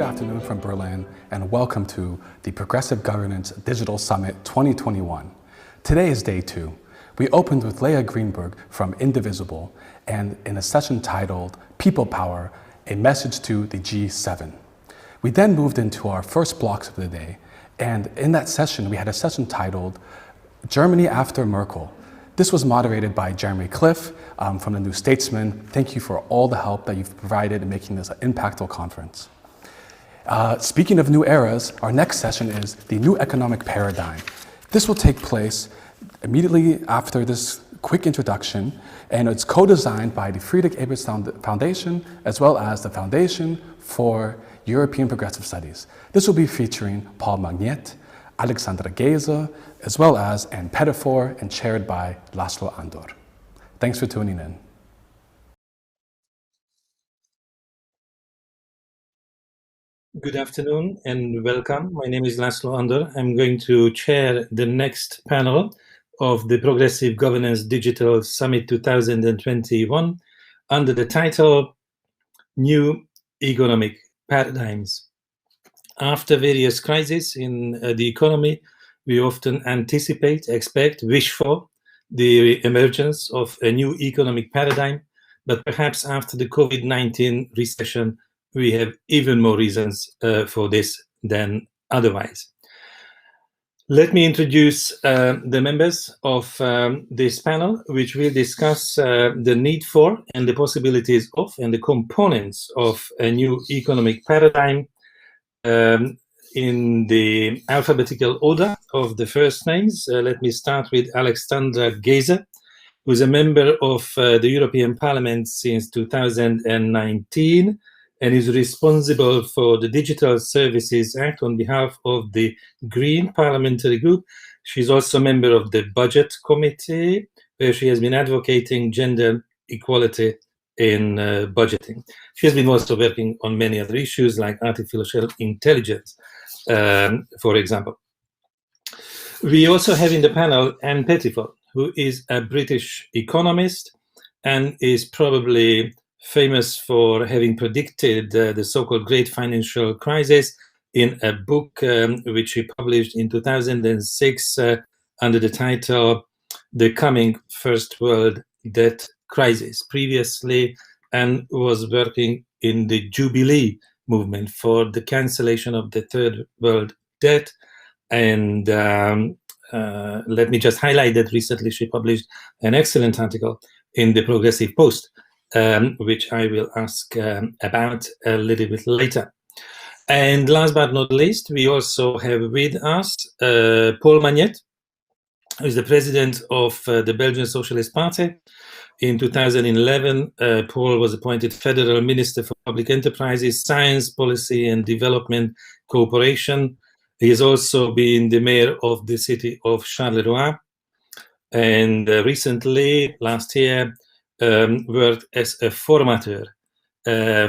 Good afternoon from Berlin, and welcome to the Progressive Governance Digital Summit 2021. Today is day 2. We opened with Leah Greenberg from Indivisible and in a session titled People Power, a message to the G7. We then moved into our first blocks of the day, and in that session we had a session titled Germany After Merkel. This was moderated by Jeremy Cliff from the New Statesman. Thank you for all the help that you've provided in making this an impactful conference. Speaking of new eras, our next session is the new economic paradigm. This will take place immediately after this quick introduction, and it's co-designed by the Friedrich Ebert Foundation as well as the Foundation for European Progressive Studies. This will be featuring Paul Magnet, Alexandra Geze, as well as Anne Pettifor, and chaired by Laszlo Andor. Thanks for tuning in. Good afternoon and welcome. My name is Laszlo Andor. I'm going to chair the next panel of the Progressive Governance Digital Summit 2021 under the title New Economic Paradigms. After various crises in the economy, we often anticipate, expect, wish for the emergence of a new economic paradigm, but perhaps after the COVID-19 recession, we have even more reasons for this than otherwise. Let me introduce the members of this panel, which will discuss the need for and the possibilities of and the components of a new economic paradigm in the alphabetical order of the first names. Let me start with Alexandra Geze, who is a member of the European Parliament since 2019 and is responsible for the Digital Services Act on behalf of the Green Parliamentary Group. She's also a member of the Budget Committee, where she has been advocating gender equality in budgeting. She has been also working on many other issues like artificial intelligence, for example. We also have in the panel Anne Pettifor, who is a British economist and is probably famous for having predicted the so-called Great Financial Crisis in a book which she published in 2006 under the title The Coming First World Debt Crisis. Previously, Anne was working in the Jubilee movement for the cancellation of the Third World Debt. And let me just highlight that recently she published an excellent article in the Progressive Post, which I will ask about a little bit later. And last but not least, we also have with us Paul Magnet, who is the president of the Belgian Socialist Party. In 2011, Paul was appointed Federal Minister for Public Enterprises, Science, Policy and Development Cooperation. He has also been the mayor of the city of Charleroi, and recently, last year, worked as a formateur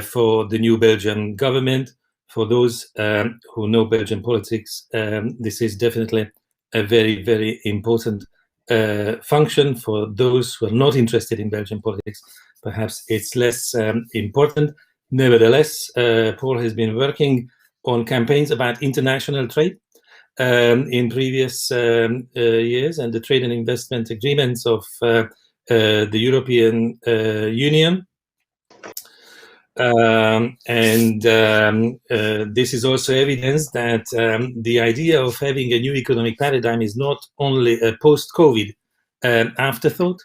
for the new Belgian government. For those who know Belgian politics, this is definitely a very, very important function. For those who are not interested in Belgian politics, perhaps it's less important. Nevertheless, Paul has been working on campaigns about international trade in previous years and the trade and investment agreements of the European Union. This is also evidence that the idea of having a new economic paradigm is not only a post-COVID afterthought.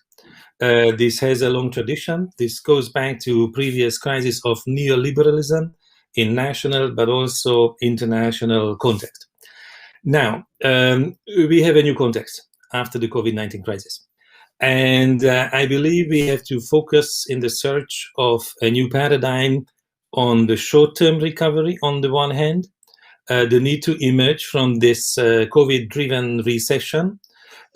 This has a long tradition. This goes back to previous crises of neoliberalism in national but also international context. Now, we have a new context after the COVID-19 crisis. And I believe we have to focus in the search of a new paradigm on the short-term recovery on the one hand, the need to emerge from this COVID-driven recession,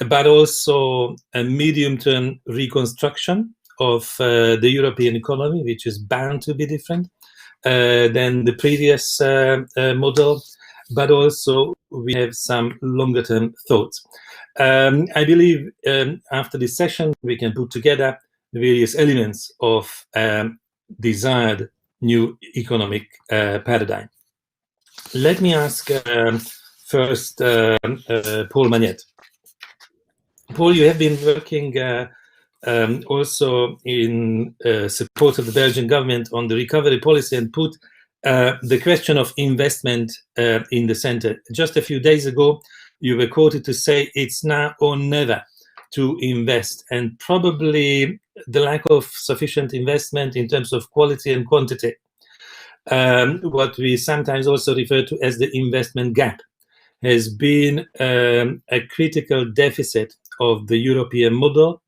but also a medium-term reconstruction of the European economy, which is bound to be different than the previous model, but also we have some longer-term thoughts. I believe after this session, we can put together the various elements of desired new economic paradigm. Let me ask first Paul Magnette. Paul, you have been working also in support of the Belgian government on the recovery policy and put the question of investment in the center. Just a few days ago, you were quoted to say it's now or never to invest, and probably the lack of sufficient investment in terms of quality and quantity, what we sometimes also refer to as the investment gap, has been a critical deficit of the European model.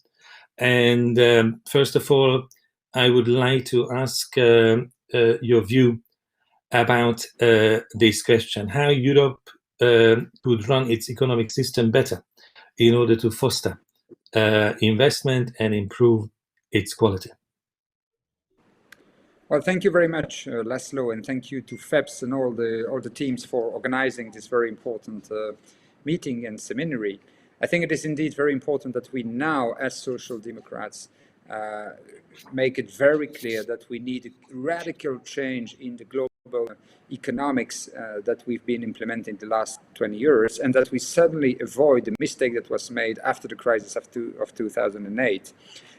And first of all, I would like to ask your view about this question, how Europe could run its economic system better in order to foster investment and improve its quality. Well, thank you very much, Laszlo, and thank you to FEPS and all the teams for organizing this very important meeting and seminary. I think it is indeed very important that we now, as Social Democrats, make it very clear that we need a radical change in the global economics that we've been implementing the last 20 years, and that we suddenly avoid the mistake that was made after the crisis of 2008.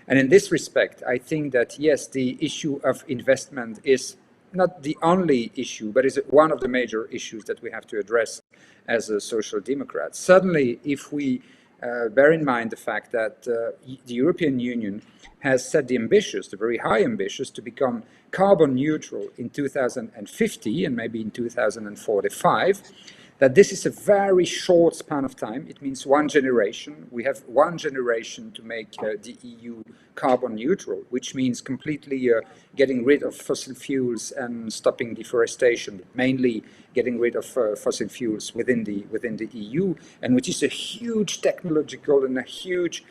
And in this respect, I think that, yes, the issue of investment is not the only issue, but is one of the major issues that we have to address as a Social Democrats. Certainly, if we bear in mind the fact that the European Union has set the ambitious, the very high ambitious, to become carbon neutral in 2050 and maybe in 2045, that this is a very short span of time. It means one generation. We have one generation to make the EU carbon neutral, which means completely getting rid of fossil fuels and stopping deforestation, mainly getting rid of fossil fuels within the EU, and which is a huge technological and a huge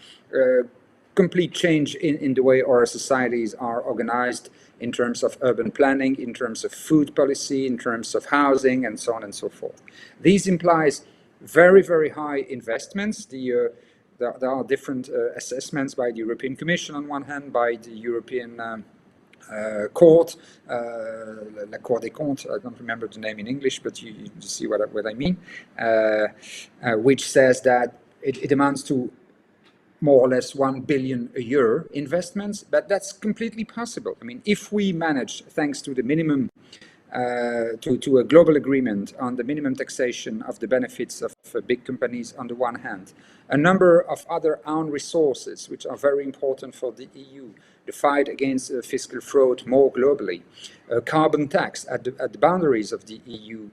complete change in the way our societies are organized in terms of urban planning, in terms of food policy, in terms of housing, and so on and so forth. These implies very, very high investments. There are different assessments by the European Commission on one hand, by the European Court, La Cour des Comptes, I don't remember the name in English, but you see what I mean, which says that it amounts to more or less 1 billion a year investments, but that's completely possible. I mean, if we manage, thanks to the minimum, to a global agreement on the minimum taxation of the benefits of big companies on the one hand, a number of other own resources which are very important for the EU, the fight against fiscal fraud more globally, a carbon tax at the boundaries of the EU,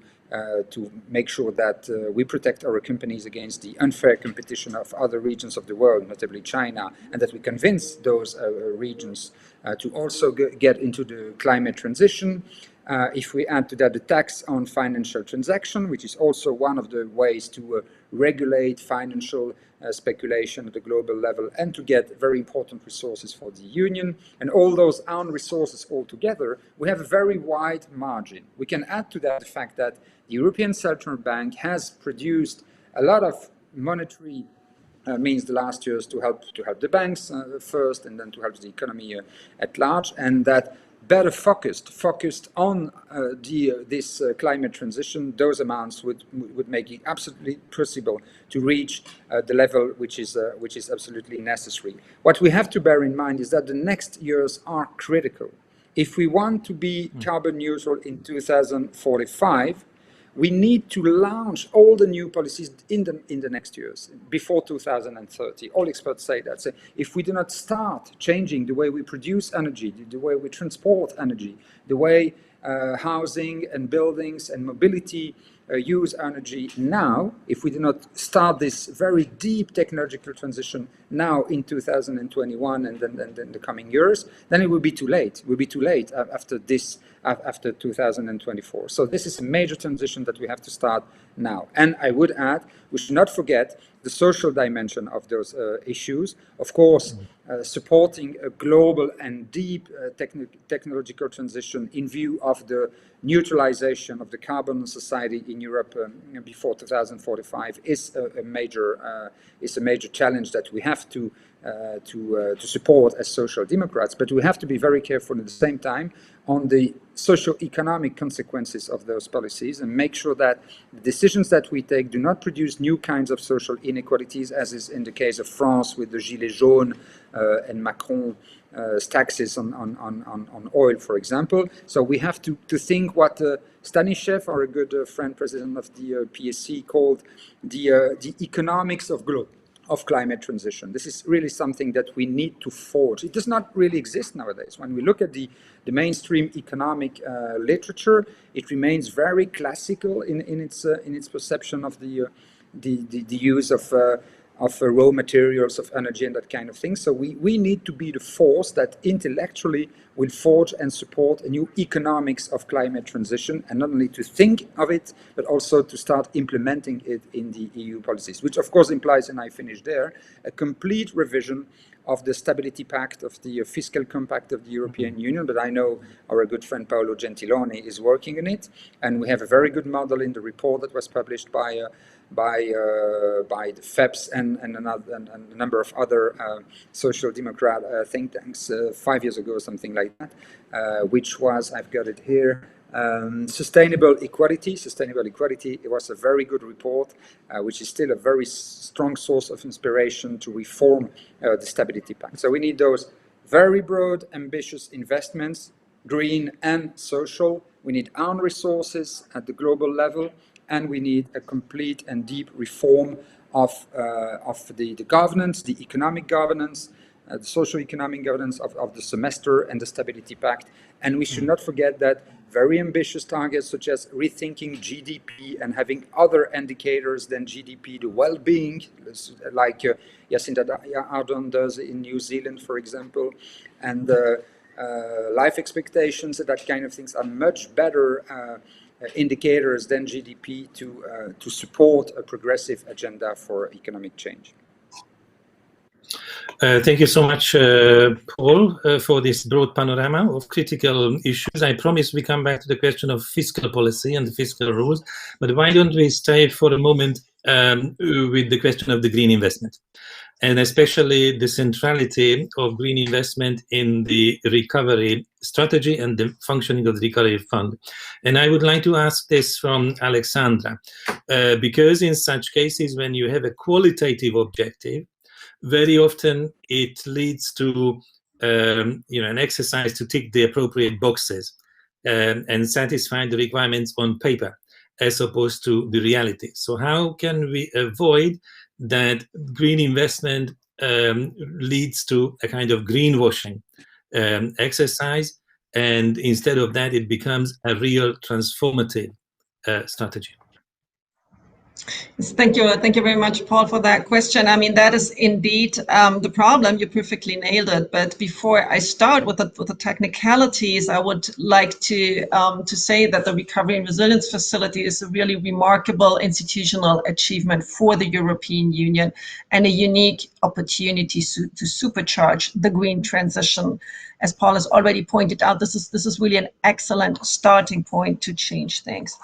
to make sure that we protect our companies against the unfair competition of other regions of the world, notably China, and that we convince those regions to also get into the climate transition. If we add to that the tax on financial transaction, which is also one of the ways to regulate financial speculation at the global level and to get very important resources for the Union, and all those own resources all together, we have a very wide margin. We can add to that the fact that the European Central Bank has produced a lot of monetary means the last years to help the banks first, and then to help the economy at large, and that better focused on this climate transition, those amounts would make it absolutely possible to reach the level which is absolutely necessary. What we have to bear in mind is that the next years are critical. If we want to be carbon neutral in 2045, we need to launch all the new policies in the next years, before 2030. All experts say that. So if we do not start changing the way we produce energy, the way we transport energy, the way housing and buildings and mobility use energy now, if we do not start this very deep technological transition now in 2021 and then the coming years, then it will be too late. It will be too late after 2024. So this is a major transition that we have to start now. And I would add, we should not forget the social dimension of those issues. Of course, supporting a global and deep technological transition in view of the neutralization of the carbon society in Europe before 2045 is a major challenge that we have to to support as social democrats, but we have to be very careful at the same time on the socio-economic consequences of those policies and make sure that the decisions that we take do not produce new kinds of social inequalities, as is in the case of France with the Gilets jaunes and Macron's taxes on oil, for example. So we have to think what Stanishev, our good friend, president of the PSC, called the economics of climate transition. This is really something that we need to forge. It does not really exist nowadays. When we look at the mainstream economic literature, it remains very classical in its perception of the use of raw materials, of energy, and that kind of thing. So we need to be the force that intellectually will forge and support a new economics of climate transition, and not only to think of it, but also to start implementing it in the EU policies, which of course implies, and I finish there, a complete revision of the Stability Pact, of the Fiscal Compact of the European Union. But I know our good friend Paolo Gentiloni is working on it, and we have a very good model in the report that was published by the FEPS and a number of other social democrat think tanks 5 years ago, something like that, which was, I've got it here, Sustainable Equality. It was a very good report, which is still a very strong source of inspiration to reform the Stability Pact. So we need those very broad, ambitious investments, green and social. We need own resources at the global level, and we need a complete and deep reform of the governance, the economic governance, the socio-economic governance of the semester and the Stability Pact. And we should not forget that very ambitious targets, such as rethinking GDP and having other indicators than GDP, the well-being, like Jacinda Ardern does in New Zealand, for example, and life expectations, that kind of things are much better indicators than GDP to support a progressive agenda for economic change. Thank you so much, Paul, for this broad panorama of critical issues. I promise we come back to the question of fiscal policy and the fiscal rules, but why don't we stay for a moment with the question of the green investment, and especially the centrality of green investment in the recovery strategy and the functioning of the recovery fund. And I would like to ask this from Alexandra, because in such cases, when you have a qualitative objective, very often it leads to an exercise to tick the appropriate boxes and satisfy the requirements on paper, as opposed to the reality. So how can we avoid that green investment leads to a kind of greenwashing exercise, and instead of that, it becomes a real transformative strategy? Thank you very much, Paul, for that question. I mean, that is indeed the problem. You perfectly nailed it. But before I start with the technicalities, I would like to say that the Recovery and Resilience Facility is a really remarkable institutional achievement for the European Union and a unique opportunity to supercharge the green transition. As Paul has already pointed out, this is really an excellent starting point to change things.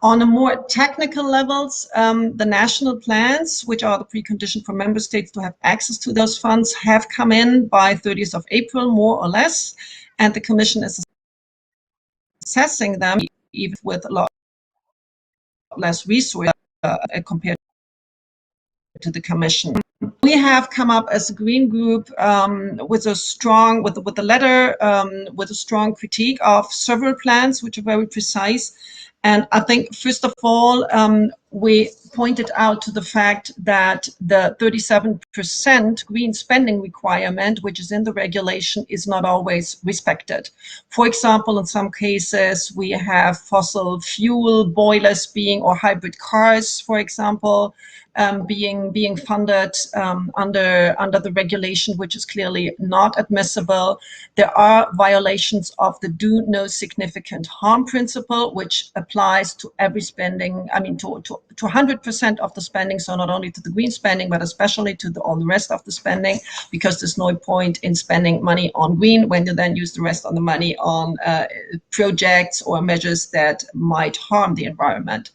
On a more technical levels, the national plans, which are the precondition for member states to have access to those funds, have come in by 30th of April, more or less, and the Commission is assessing them, even with a lot less resources compared to the Commission. We have come up as a Green Group with a strong critique of several plans, which are very precise. And I think, first of all, we pointed out to the fact that the 37% green spending requirement, which is in the regulation, is not always respected. For example, in some cases, we have fossil fuel boilers or hybrid cars, for example, being funded under the regulation, which is clearly not admissible. There are violations of the do no significant harm principle, which applies to every spending, I mean, to 100% of the spending, so not only to the green spending, but especially to all the rest of the spending, because there's no point in spending money on green when you then use the rest of the money on projects or measures that might harm the environment.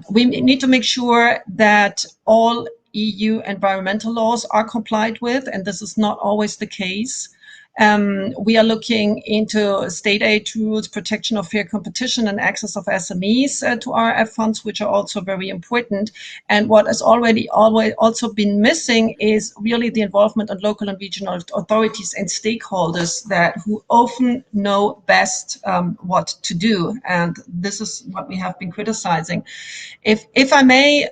We need to make sure that all EU environmental laws are complied with, and this is not always the case. We are looking into state aid rules, protection of fair competition, and access of SMEs to RF funds, which are also very important. And what has already always also been missing is really the involvement of local and regional authorities and stakeholders who often know best what to do. And this is what we have been criticizing. If I may,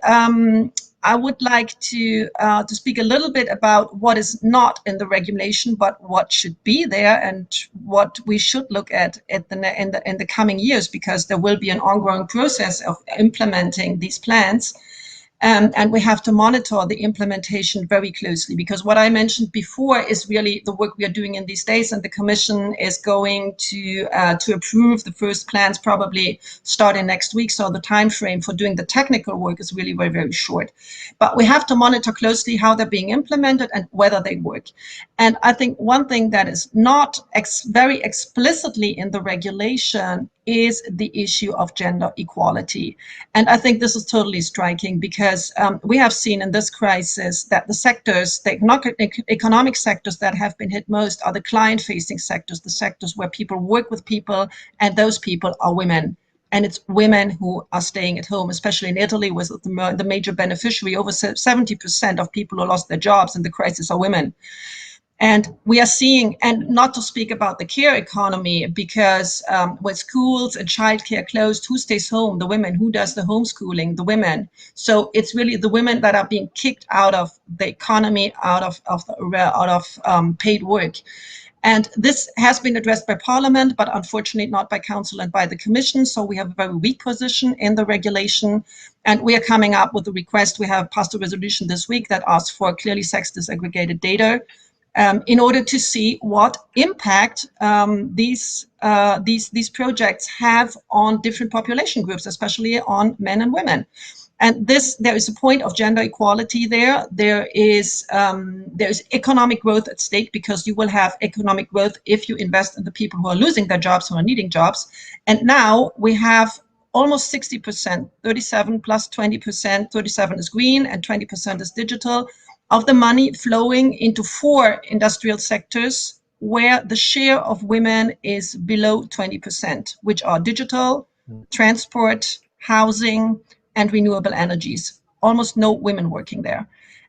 I would like to speak a little bit about what is not in the regulation, but what should be there and what we should look at in the coming years, because there will be an ongoing process of implementing these plans. And we have to monitor the implementation very closely, because what I mentioned before is really the work we are doing in these days, and the Commission is going to approve the first plans probably starting next week. So the time frame for doing the technical work is really very, very short. But we have to monitor closely how they're being implemented and whether they work. And I think one thing that is not very explicitly in the regulation is the issue of gender equality. And I think this is totally striking, because we have seen in this crisis that the sectors, the economic sectors that have been hit most are the client-facing sectors, the sectors where people work with people, and those people are women. And it's women who are staying at home, especially in Italy, was the major beneficiary. Over 70% of people who lost their jobs in the crisis are women. And we are seeing, and not to speak about the care economy, because with schools and childcare closed, who stays home? The women. Who does the homeschooling? The women. So it's really the women that are being kicked out of the economy, out of paid work. And this has been addressed by Parliament, but unfortunately not by Council and by the Commission. So we have a very weak position in the regulation. And we are coming up with a request. We have passed a resolution this week that asks for clearly sex disaggregated data, in order to see what impact these projects have on different population groups, especially on men and women. And there is a point of gender equality there. There is economic growth at stake, because you will have economic growth if you invest in the people who are losing their jobs, who are needing jobs. And now we have almost 60%, 37 plus 20%, 37 is green and 20% is digital, of the money flowing into 4 industrial sectors where the share of women is below 20%, which are digital, transport, housing, and renewable energies. Almost no women working there.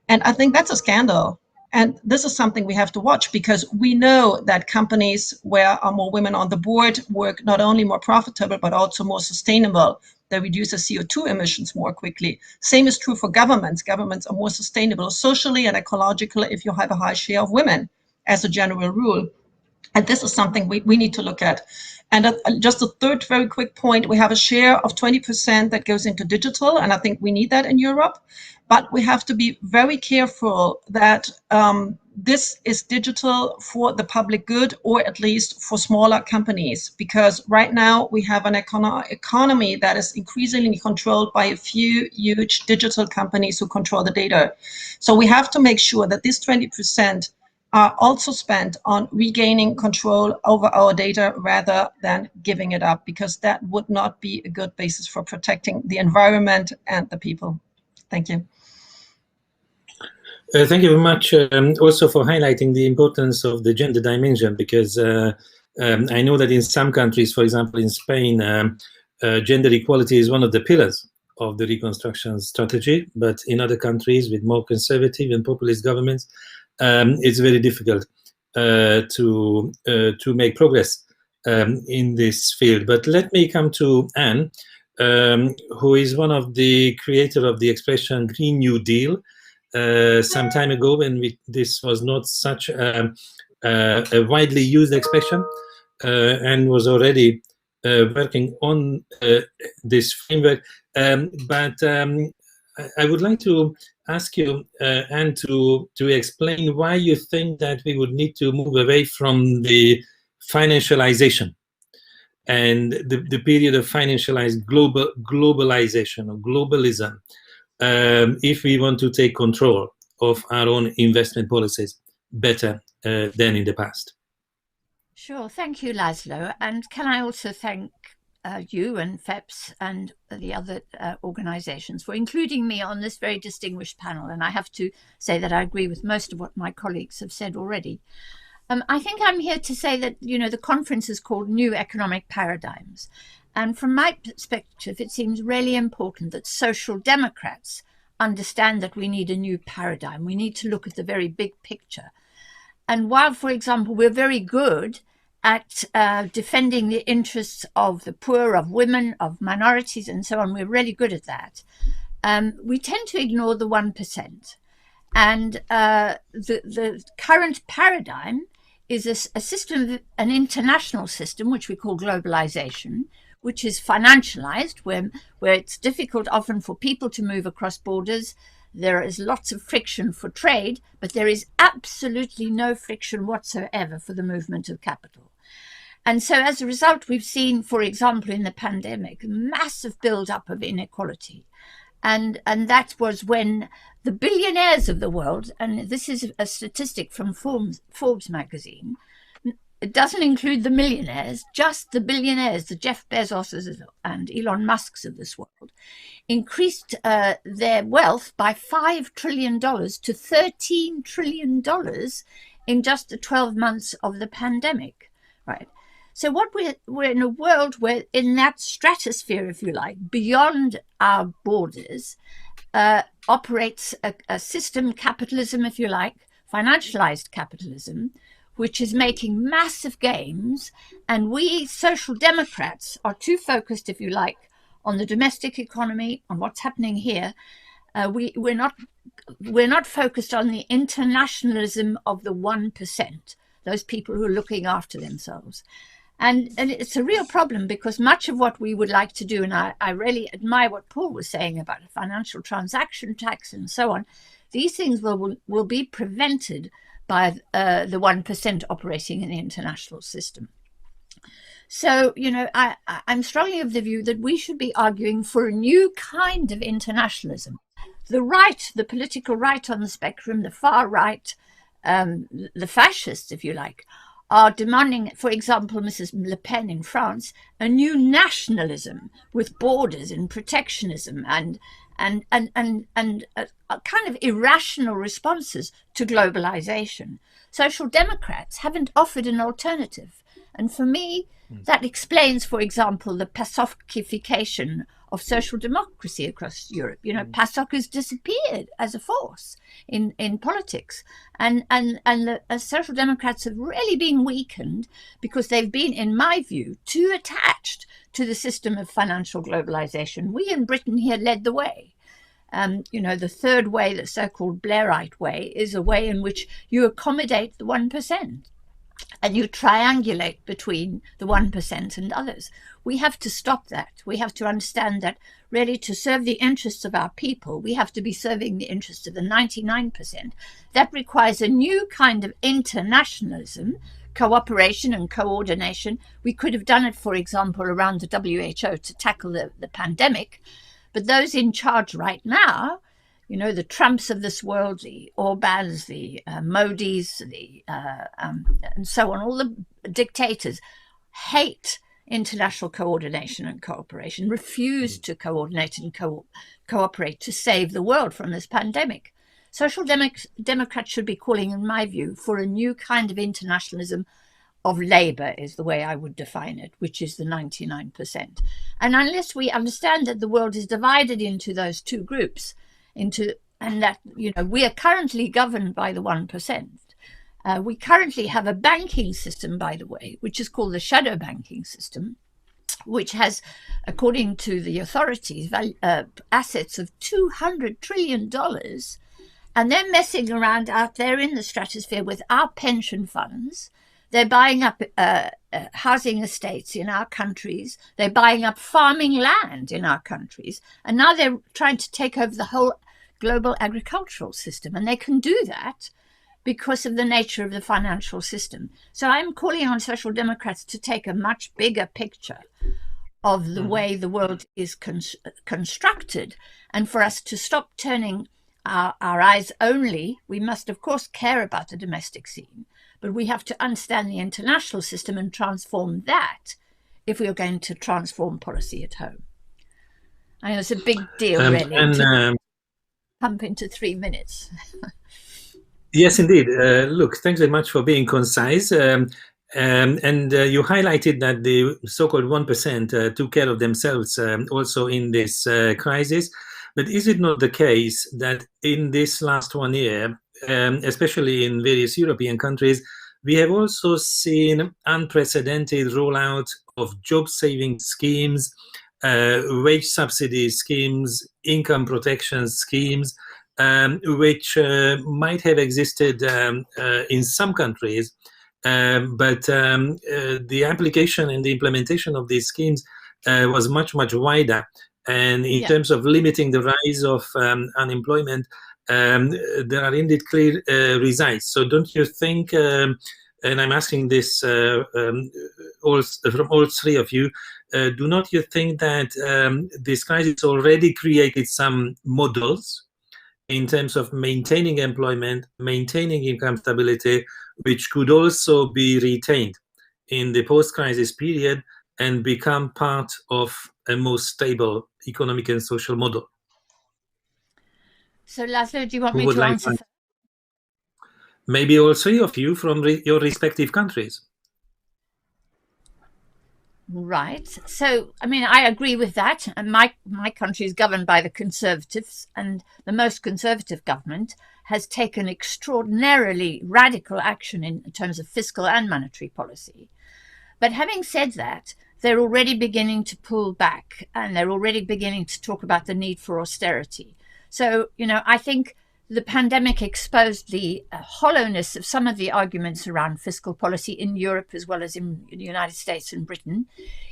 And I think that's a scandal. And this is something we have to watch, because we know that companies where are more women on the board work not only more profitable, but also more sustainable. They reduce the CO2 emissions more quickly. Same is true for governments. Governments are more sustainable socially and ecologically if you have a high share of women, as a general rule. And this is something we need to look at. And just a third very quick point, we have a share of 20% that goes into digital, and I think we need that in Europe. But we have to be very careful that this is digital for the public good, or at least for smaller companies, because right now we have an economy that is increasingly controlled by a few huge digital companies who control the data. So we have to make sure that this 20% are also spent on regaining control over our data rather than giving it up, because that would not be a good basis for protecting the environment and the people. Thank you. Thank you very much also for highlighting the importance of the gender dimension, because I know that in some countries, for example, in Spain, gender equality is one of the pillars of the reconstruction strategy, but in other countries with more conservative and populist governments, it's very difficult to make progress in this field. But let me come to Anne, who is one of the creators of the expression Green New Deal some time ago, when this was not such a widely used expression, and was already working on this framework. But I would like to ask you, Anne, to explain why you think that we would need to move away from the financialization and the period of financialized globalization or globalism, if we want to take control of our own investment policies better than in the past. Sure, thank you, Laszlo. And can I also thank you and FEPS and the other organizations for including me on this very distinguished panel. And I have to say that I agree with most of what my colleagues have said already. I think I'm here to say that, the conference is called New Economic Paradigms. And from my perspective, it seems really important that social democrats understand that we need a new paradigm. We need to look at the very big picture. And while, for example, we're very good at defending the interests of the poor, of women, of minorities, and so on, we're really good at that. We tend to ignore the 1%. And the current paradigm is a system, an international system, which we call globalization, which is financialized, where it's difficult often for people to move across borders. There is lots of friction for trade, but there is absolutely no friction whatsoever for the movement of capital. And so as a result, we've seen, for example, in the pandemic, massive build-up of inequality. And that was when the billionaires of the world, and this is a statistic from Forbes magazine, it doesn't include the millionaires, just the billionaires, the Jeff Bezoses and Elon Musks of this world, increased their wealth by $5 trillion to $13 trillion in just the 12 months of the pandemic, right? So what we're in a world where in that stratosphere, if you like, beyond our borders, operates a system capitalism, if you like, financialized capitalism, which is making massive gains. And we social democrats are too focused, if you like, on the domestic economy, on what's happening here. We're not focused on the internationalism of the 1%, those people who are looking after themselves. And it's a real problem, because much of what we would like to do, and I really admire what Paul was saying about a financial transaction tax and so on, these things will be prevented by the 1% operating in the international system. So, I'm strongly of the view that we should be arguing for a new kind of internationalism. The right, the political right on the spectrum, the far right, the fascists, if you like, are demanding, for example, Mrs. Le Pen in France, a new nationalism with borders and protectionism and a kind of irrational responses to globalization. Social democrats haven't offered an alternative. And for me, that explains, for example, the PASOKification of social democracy across Europe. PASOK has disappeared as a force in politics. And the social democrats have really been weakened because they've been, in my view, too attached to the system of financial globalization. We in Britain here led the way. The third way, the so-called Blairite way, is a way in which you accommodate the 1%. And you triangulate between the 1% and others. We have to stop that. We have to understand that really to serve the interests of our people, we have to be serving the interests of the 99%. That requires a new kind of internationalism, cooperation and coordination. We could have done it, for example, around the WHO to tackle the pandemic. But those in charge right now, the Trumps of this world, the Orbans, the Modis, and so on, all the dictators hate international coordination and cooperation, refuse to coordinate and cooperate to save the world from this pandemic. Social democrats should be calling, in my view, for a new kind of internationalism of labor, is the way I would define it, which is the 99%. And unless we understand that the world is divided into those two groups, and that we are currently governed by the 1%. We currently have a banking system, by the way, which is called the shadow banking system, which has, according to the authorities, assets of $200 trillion, and they're messing around out there in the stratosphere with our pension funds. They're buying up housing estates in our countries. They're buying up farming land in our countries. And now they're trying to take over the whole global agricultural system. And they can do that because of the nature of the financial system. So I'm calling on social democrats to take a much bigger picture of the way the world is constructed, and for us to stop turning our eyes only. We must, of course, care about the domestic scene, but we have to understand the international system and transform that if we are going to transform policy at home. I know it's a big deal, really, to pump into 3 minutes. Yes, indeed. Look, thanks very much for being concise. You highlighted that the so-called 1% took care of themselves also in this crisis. But is it not the case that in this last 1 year, especially in various European countries, we have also seen unprecedented rollout of job-saving schemes, wage subsidy schemes, income protection schemes, which might have existed in some countries, but the application and the implementation of these schemes was much, much wider. And in terms of limiting the rise of unemployment, there are indeed clear results. So don't you think, and I'm asking this from all three of you, do not you think that this crisis already created some models in terms of maintaining employment, maintaining income stability, which could also be retained in the post-crisis period and become part of a more stable economic and social model? So, Laszlo, do you want me to answer? Maybe all three of you from your respective countries. Right. So, I mean, I agree with that. And my country is governed by the Conservatives, and the most conservative government has taken extraordinarily radical action in terms of fiscal and monetary policy. But having said that, they're already beginning to pull back, and they're already beginning to talk about the need for austerity. So, you know, I think the pandemic exposed the hollowness of some of the arguments around fiscal policy in Europe as well as in the United States and Britain.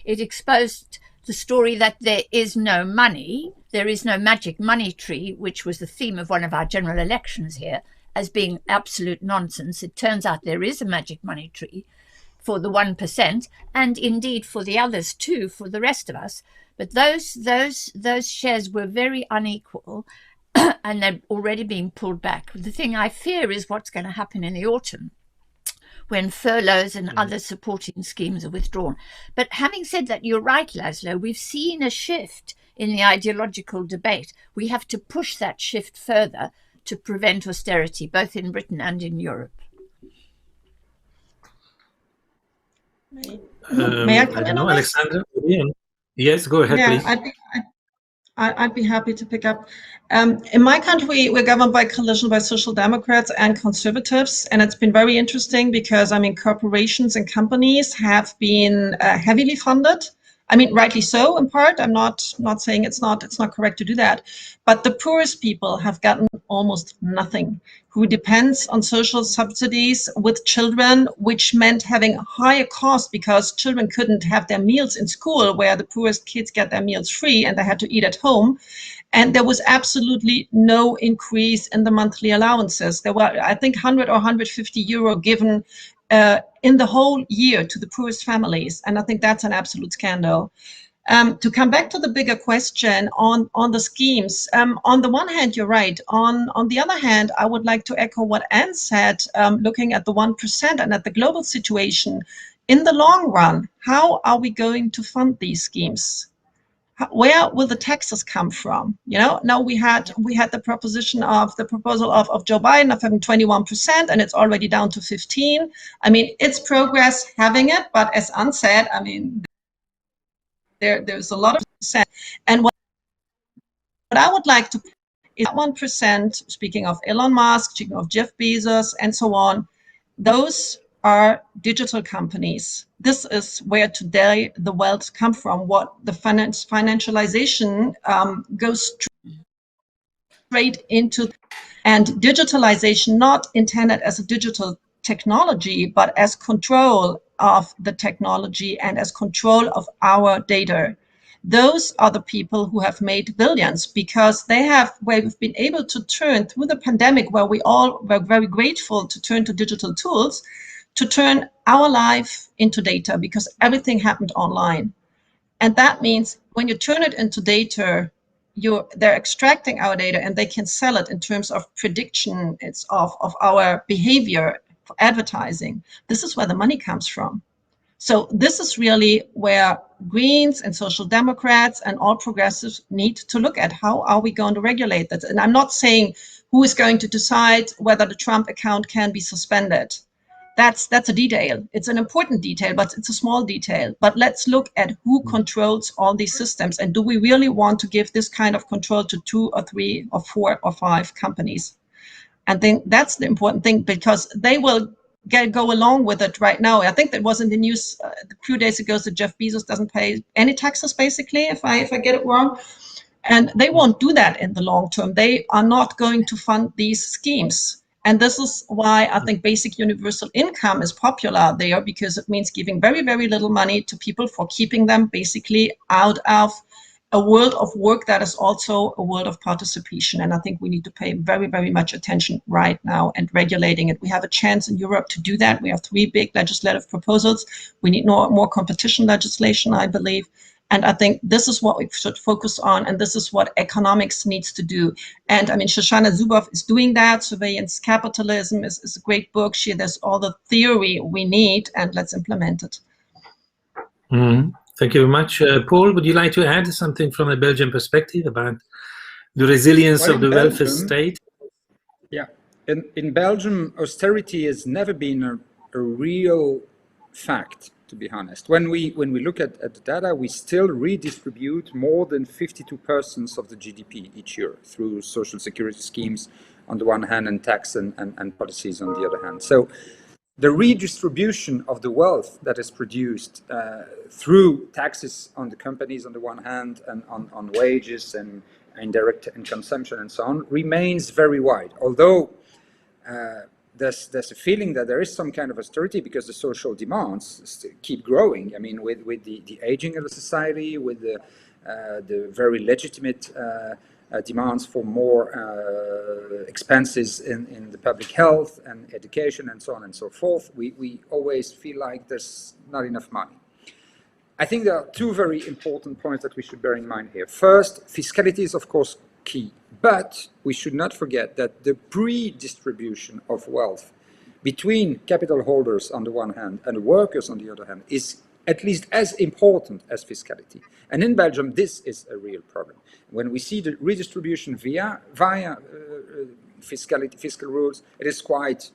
It exposed the story that there is no money, there is no magic money tree, which was the theme of one of our general elections here, as being absolute nonsense. It turns out there is a magic money tree for the 1%, and indeed for the others too, for the rest of us. But those shares were very unequal, and they're already being pulled back. The thing I fear is what's going to happen in the autumn when furloughs and other supporting schemes are withdrawn. But having said that, you're right, Laszlo, we've seen a shift in the ideological debate. We have to push that shift further to prevent austerity, both in Britain and in Europe. May I come in on this? Alexandra? Yes, go ahead, please. I'd be happy to pick up. In my country, we're governed by coalition by Social Democrats and Conservatives, and it's been very interesting because, I mean, corporations and companies have been heavily funded. I mean, rightly so, in part. I'm not saying it's not correct to do that, but the poorest people have gotten almost nothing. Who depends on social subsidies with children, which meant having a higher cost because children couldn't have their meals in school, where the poorest kids get their meals free and they had to eat at home. And there was absolutely no increase in the monthly allowances. There were, I think, 100 or 150 euro given in the whole year to the poorest families. And I think that's an absolute scandal. To come back to the bigger question on the schemes, on the one hand, you're right. On the other hand, I would like to echo what Anne said, looking at the 1% and at the global situation. In the long run, how are we going to fund these schemes? Where will the taxes come from? You know, now we had the proposal of Joe Biden of having 21%, and it's already down to 15. I mean, it's progress having it, but as Anne said, I mean, there's a lot of percent. And what I would like to is that 1%, speaking of Elon Musk, speaking of Jeff Bezos, and so on, those are digital companies. This is where today the wealth come from, what the financialization goes straight into, and digitalization not intended as a digital technology, but as control of the technology and as control of our data. Those are the people who have made billions because where we've been able to turn through the pandemic, where we all were very grateful to turn to digital tools, to turn our life into data because everything happened online. And that means when you turn it into data, they're extracting our data and they can sell it in terms of prediction of our behavior for advertising. This is where the money comes from. So this is really where Greens and Social Democrats and all progressives need to look at. How are we going to regulate that? And I'm not saying who is going to decide whether the Trump account can be suspended. That's a detail. It's an important detail, but it's a small detail. But let's look at who controls all these systems, and do we really want to give this kind of control to 2 or 3 or 4 or 5 companies? I think that's the important thing, because they will go along with it right now. I think that was in the news a few days ago that Jeff Bezos doesn't pay any taxes, basically, if I get it wrong. And they won't do that in the long term. They are not going to fund these schemes. And this is why I think basic universal income is popular there, because it means giving very, very little money to people for keeping them basically out of a world of work that is also a world of participation. And I think we need to pay very, very much attention right now and regulating it. We have a chance in Europe to do that. We have 3 big legislative proposals. We need more competition legislation, I believe. And I think this is what we should focus on, and this is what economics needs to do. And I mean, Shoshana Zuboff is doing that. Surveillance Capitalism is a great book. She has all the theory we need, and let's implement it. Thank you very much. Paul, would you like to add something from a Belgian perspective about the resilience of the welfare state? Yeah, in Belgium, austerity has never been a real fact, to be honest. When we look at the data, we still redistribute more than 52% of the GDP each year through social security schemes on the one hand, and tax and policies on the other hand. So the redistribution of the wealth that is produced through taxes on the companies on the one hand, and on wages and indirect and consumption and so on, remains very wide. Although there's a feeling that there is some kind of austerity because the social demands keep growing. I mean, with the aging of the society, with the very legitimate demands for more expenses in the public health and education and so on and so forth, we always feel like there's not enough money. I think there are 2 very important points that we should bear in mind here. First, fiscality is of course key, but we should not forget that the pre-distribution of wealth between capital holders on the one hand and workers on the other hand is at least as important as fiscality. And in Belgium, this is a real problem. When we see the redistribution via fiscal rules, it is quite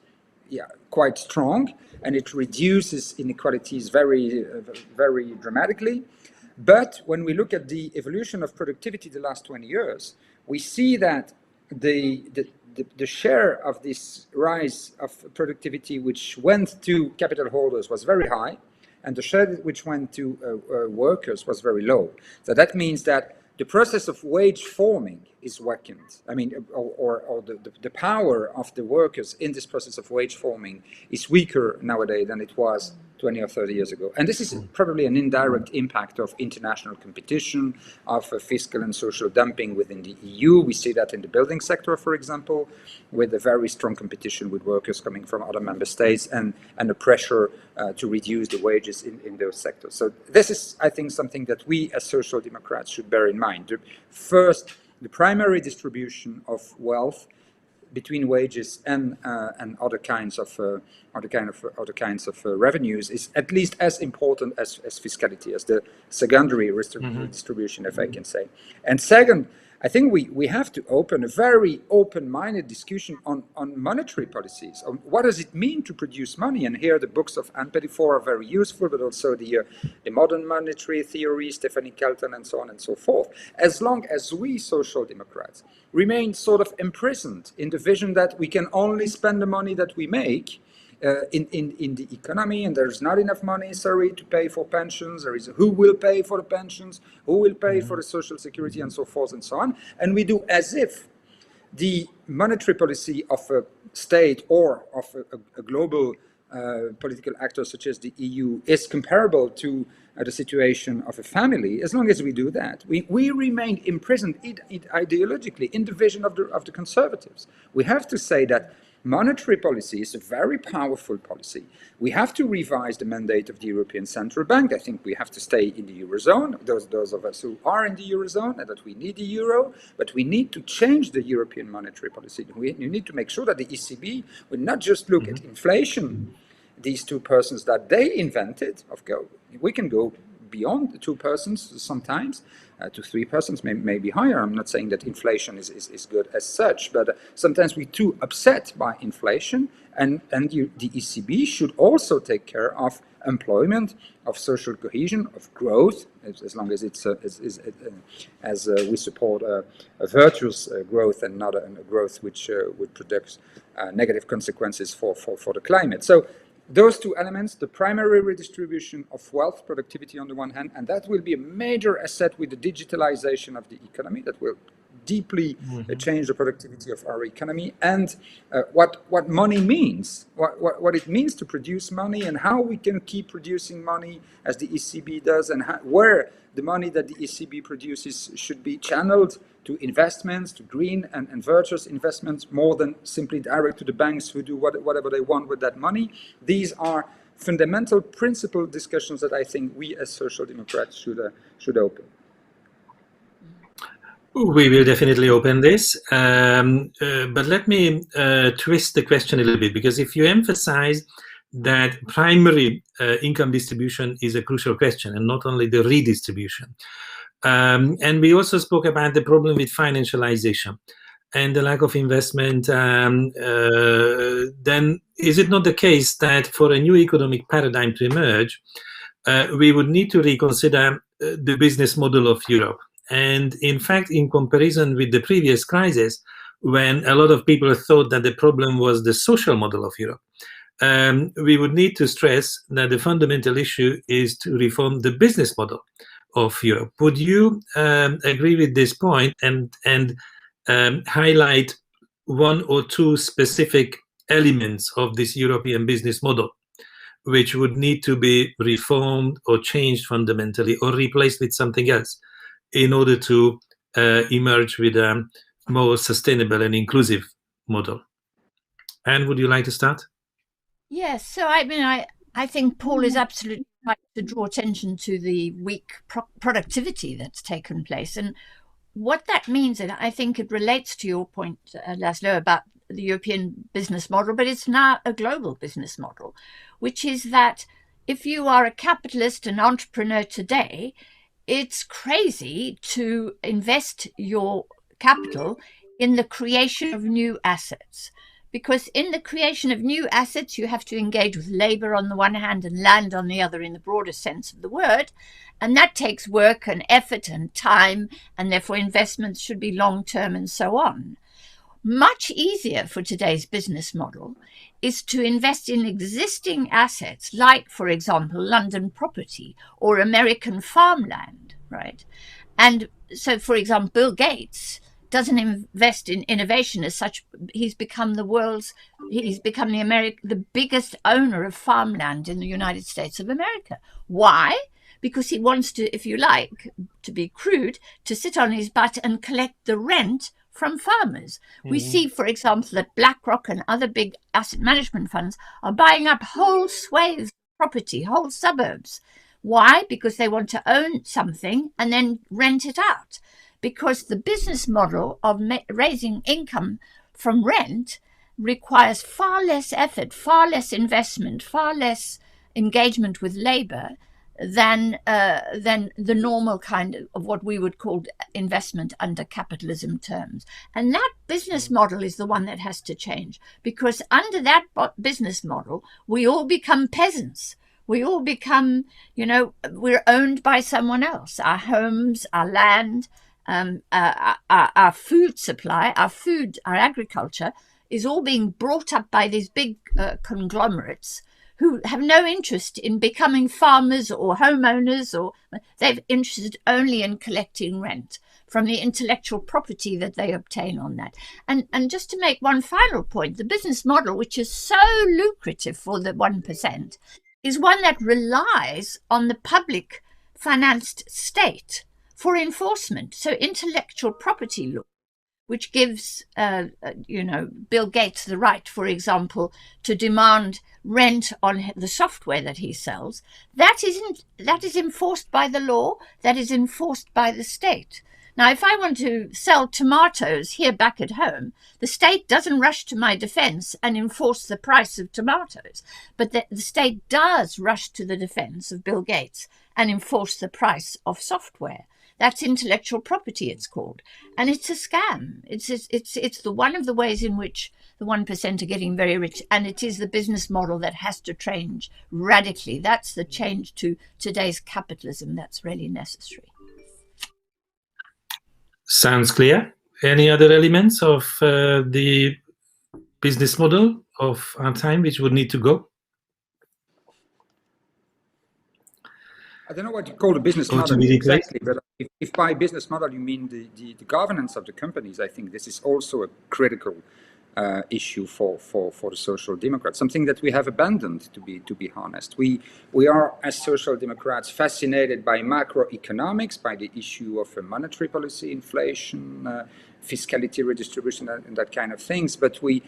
strong, and it reduces inequalities very dramatically. But when we look at the evolution of productivity the last 20 years, we see that the share of this rise of productivity which went to capital holders was very high, and the share which went to workers was very low. So that means that the process of wage forming is weakened. I mean, or the power of the workers in this process of wage forming is weaker nowadays than it was 20 or 30 years ago. And this is probably an indirect impact of international competition, of fiscal and social dumping within the EU. We see that in the building sector, for example, with a very strong competition with workers coming from other member states, and the pressure to reduce the wages in those sectors. So this is, I think, something that we as social democrats should bear in mind. First, the primary distribution of wealth between wages and other kinds of revenues is at least as important as fiscality, as the secondary distribution, if I can say. And second, I think we have to open a very open-minded discussion on monetary policies, on what does it mean to produce money. And here the books of Anne Petitfort are very useful, but also the modern monetary theory, Stephanie Kelton, and so on and so forth. As long as we social democrats remain sort of imprisoned in the vision that we can only spend the money that we make in the economy, and there's not enough money, sorry, to pay for pensions. There is who will pay for the pensions, who will pay for the social security, and so forth and so on. And we do as if the monetary policy of a state or of a global political actor such as the EU is comparable to the situation of a family. As long as we do that, we remain imprisoned ideologically in the vision of the conservatives. We have to say that monetary policy is a very powerful policy. We have to revise the mandate of the European Central Bank. I think we have to stay in the Eurozone, those of us who are in the Eurozone, and that we need the Euro, but we need to change the European monetary policy. We need to make sure that the ECB will not just look at inflation these two persons that they invented. We can go beyond the two persons sometimes, to three persons, maybe higher. I'm not saying that inflation is good as such, but sometimes we're too upset by inflation, and the ECB should also take care of employment, of social cohesion, of growth, as long as it's as we support a virtuous growth and not a growth which would produce negative consequences for the climate. So those two elements, the primary redistribution of wealth, productivity on the one hand, and that will be a major asset with the digitalization of the economy that will deeply change the productivity of our economy, and what money means, what it means to produce money, and how we can keep producing money as the ECB does, and where the money that the ECB produces should be channeled to investments, to green and virtuous investments, more than simply direct to the banks who do whatever they want with that money. These are fundamental principle discussions that I think we as Social Democrats should open. We will definitely open this, but let me twist the question a little bit, because if you emphasize that primary income distribution is a crucial question and not only the redistribution, and we also spoke about the problem with financialization and the lack of investment, then is it not the case that for a new economic paradigm to emerge, we would need to reconsider the business model of Europe? And in fact, in comparison with the previous crisis, when a lot of people thought that the problem was the social model of Europe, we would need to stress that the fundamental issue is to reform the business model of Europe. Would you agree with this point and highlight one or two specific elements of this European business model which would need to be reformed or changed fundamentally or replaced with something else in order to emerge with a more sustainable and inclusive model? Anne, would you like to start? Yes, so I mean, I think Paul is absolutely right to draw attention to the weak productivity that's taken place. And what that means, and I think it relates to your point, Laszlo, about the European business model, but it's now a global business model, which is that if you are a capitalist and entrepreneur today, it's crazy to invest your capital in the creation of new assets. Because in the creation of new assets, you have to engage with labor on the one hand and land on the other in the broader sense of the word. And that takes work and effort and time, and therefore investments should be long-term and so on. Much easier for today's business model is to invest in existing assets, like, for example, London property or American farmland, right? And so, for example, Bill Gates doesn't invest in innovation as such. He's become the biggest owner of farmland in the United States of America. Why? Because he wants to, if you like, to be crude, to sit on his butt and collect the rent from farmers. We see, for example, that BlackRock and other big asset management funds are buying up whole swathes of property, whole suburbs. Why? Because they want to own something and then rent it out. Because the business model of raising income from rent requires far less effort, far less investment, far less engagement with labor than the normal kind of what we would call investment under capitalism terms. And that business model is the one that has to change, because under that business model, we all become peasants. We all become, we're owned by someone else. Our homes, our land, our food supply, our agriculture is all being brought up by these big conglomerates who have no interest in becoming farmers or homeowners, or they're interested only in collecting rent from the intellectual property that they obtain on that. And just to make one final point, the business model, which is so lucrative for the 1%, is one that relies on the public financed state for enforcement. So intellectual property law, which gives, Bill Gates the right, for example, to demand rent on the software that he sells, that is enforced by the law, that is enforced by the state. Now, if I want to sell tomatoes here back at home, the state doesn't rush to my defense and enforce the price of tomatoes, but the state does rush to the defense of Bill Gates and enforce the price of software. That's intellectual property, it's called. And it's a scam. It's the one of the ways in which the 1% are getting very rich. And it is the business model that has to change radically. That's the change to today's capitalism that's really necessary. Sounds clear. Any other elements of the business model of our time which would need to go? I don't know what you call the business model exactly, but if by business model you mean the governance of the companies, I think this is also a critical issue for the Social Democrats, something that we have abandoned, to be honest. We are, as Social Democrats, fascinated by macroeconomics, by the issue of monetary policy, inflation, fiscality, redistribution, and that kind of things, but we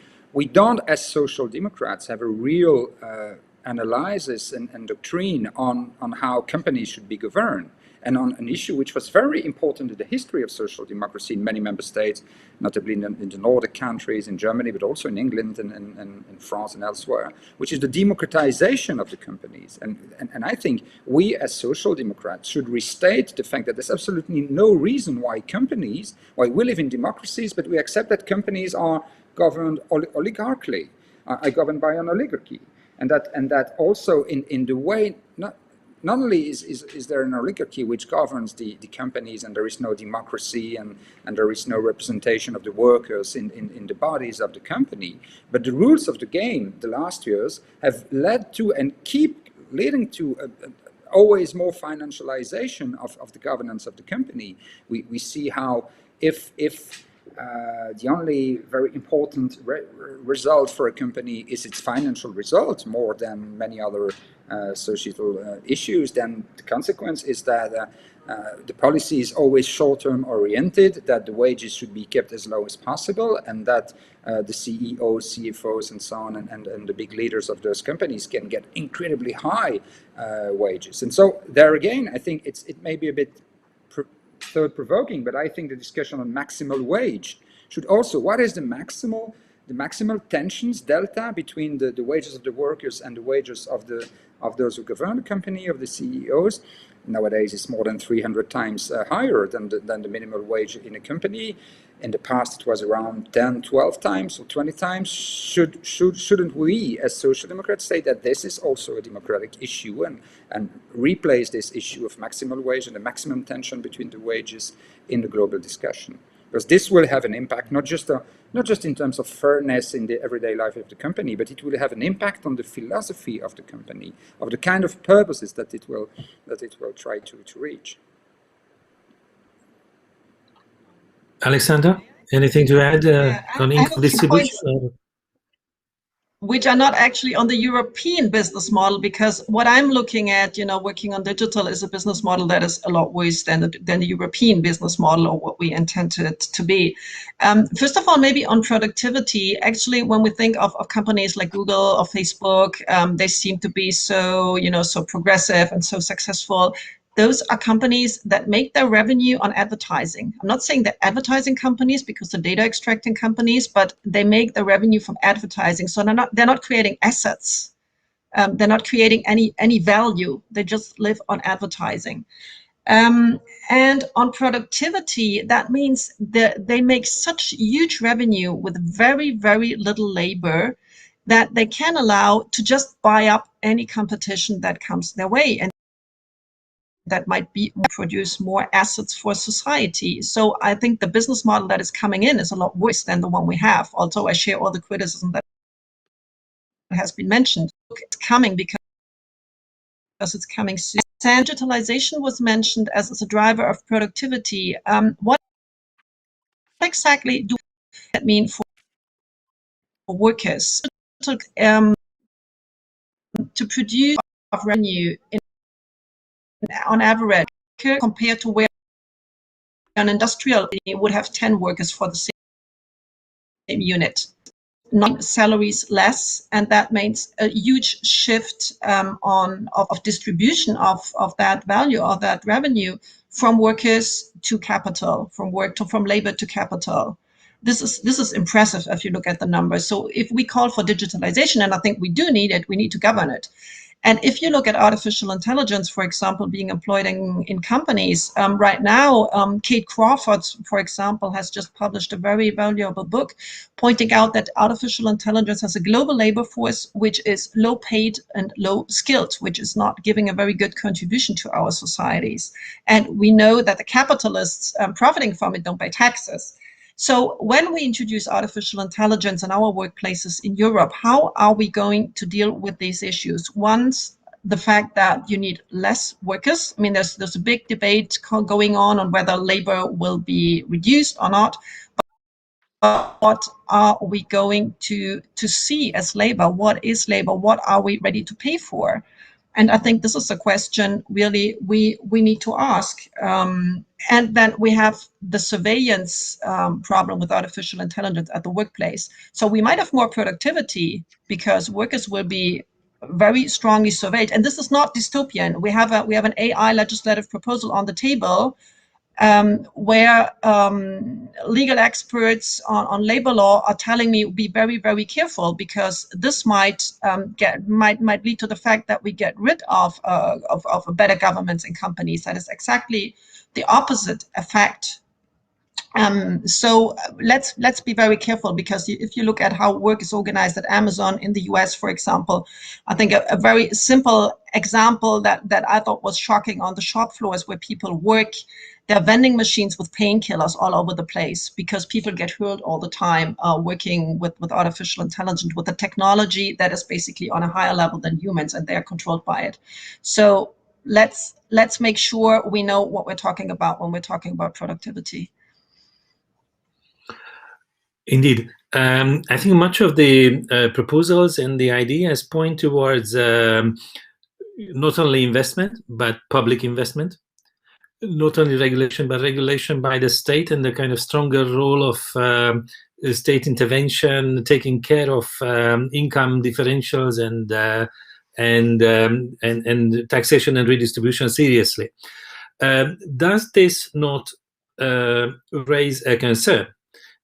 don't, as Social Democrats, have a real analysis and doctrine on how companies should be governed, and on an issue which was very important in the history of social democracy in many member states, notably in the Nordic countries, in Germany, but also in England and in France and elsewhere, which is the democratization of the companies. And I think we as social democrats should restate the fact that there's absolutely no reason why we live in democracies, but we accept that companies are governed oligarchically, are governed by an oligarchy. And that also in the way, not only is there an oligarchy which governs the companies, and there is no democracy and there is no representation of the workers in the bodies of the company, but the rules of the game the last years have led to and keep leading to always more financialization of the governance of the company. We see how if the only very important result for a company is its financial result, more than many other societal issues, then the consequence is that the policy is always short-term oriented, that the wages should be kept as low as possible, and that the CEOs, CFOs, and so on, and the big leaders of those companies can get incredibly high wages. And so there again, I think it may be a bit thought-provoking, but I think the discussion on maximal wage should also, what is the maximal tensions, delta between the wages of the workers and the wages of those who govern the company, of the CEOs. Nowadays it's more than 300 times higher than the minimum wage in a company. In the past it was around 10, 12 times or 20 times. Shouldn't we as Social Democrats say that this is also a democratic issue and replace this issue of maximal wage and the maximum tension between the wages in the global discussion? Because this will have an impact, not just in terms of fairness in the everyday life of the company, but it will have an impact on the philosophy of the company, of the kind of purposes that it will try to reach. Alexander, anything to add on income distribution? Which are not actually on the European business model, because what I'm looking at, working on digital, is a business model that is a lot worse than the European business model, or what we intended it to be. First of all, maybe on productivity, actually, when we think of companies like Google or Facebook, they seem to be so progressive and so successful. Those are companies that make their revenue on advertising. I'm not saying they're advertising companies, because they're data extracting companies, but they make their revenue from advertising. So they're not creating assets. They're not creating any value. They just live on advertising. And on productivity, that means that they make such huge revenue with very, very little labor that they can allow to just buy up any competition that comes their way. And that might produce more assets for society. So I think the business model that is coming in is a lot worse than the one we have. Although I share all the criticism that has been mentioned. It's coming because it's coming soon. Digitalization was mentioned as a driver of productivity. What exactly do that mean for workers? To produce revenue on average, compared to where an industrial would have 10 workers for the same unit. Non-salaries less, and that means a huge shift of distribution of that value, or that revenue, from workers to capital, from labor to capital. This is impressive if you look at the numbers. So if we call for digitalization, and I think we do need it, we need to govern it. And if you look at artificial intelligence, for example, being employed in companies, right now, Kate Crawford, for example, has just published a very valuable book pointing out that artificial intelligence has a global labor force which is low paid and low skilled, which is not giving a very good contribution to our societies. And we know that the capitalists profiting from it don't pay taxes. So when we introduce artificial intelligence in our workplaces in Europe, how are we going to deal with these issues? Once, the fact that you need less workers. I mean, there's a big debate going on whether labor will be reduced or not. But what are we going to see as labor? What is labor? What are we ready to pay for? And I think this is a question really we need to ask. And then we have the surveillance problem with artificial intelligence at the workplace. So we might have more productivity because workers will be very strongly surveilled. And this is not dystopian. We have an AI legislative proposal on the table where legal experts on labor law are telling me be very, very careful, because this might lead to the fact that we get rid of better governments in companies. That is exactly the opposite effect. So let's be very careful, because if you look at how work is organized at Amazon in the US, for example, I think a very simple example that I thought was shocking on the shop floors where people work. There are vending machines with painkillers all over the place because people get hurt all the time working with artificial intelligence, with a technology that is basically on a higher level than humans, and they are controlled by it. So let's make sure we know what we're talking about when we're talking about productivity. Indeed. I think much of the proposals and the ideas point towards not only investment, but public investment. Not only regulation, but regulation by the state, and the kind of stronger role of state intervention, taking care of income differentials and taxation and redistribution seriously. Does this not raise a concern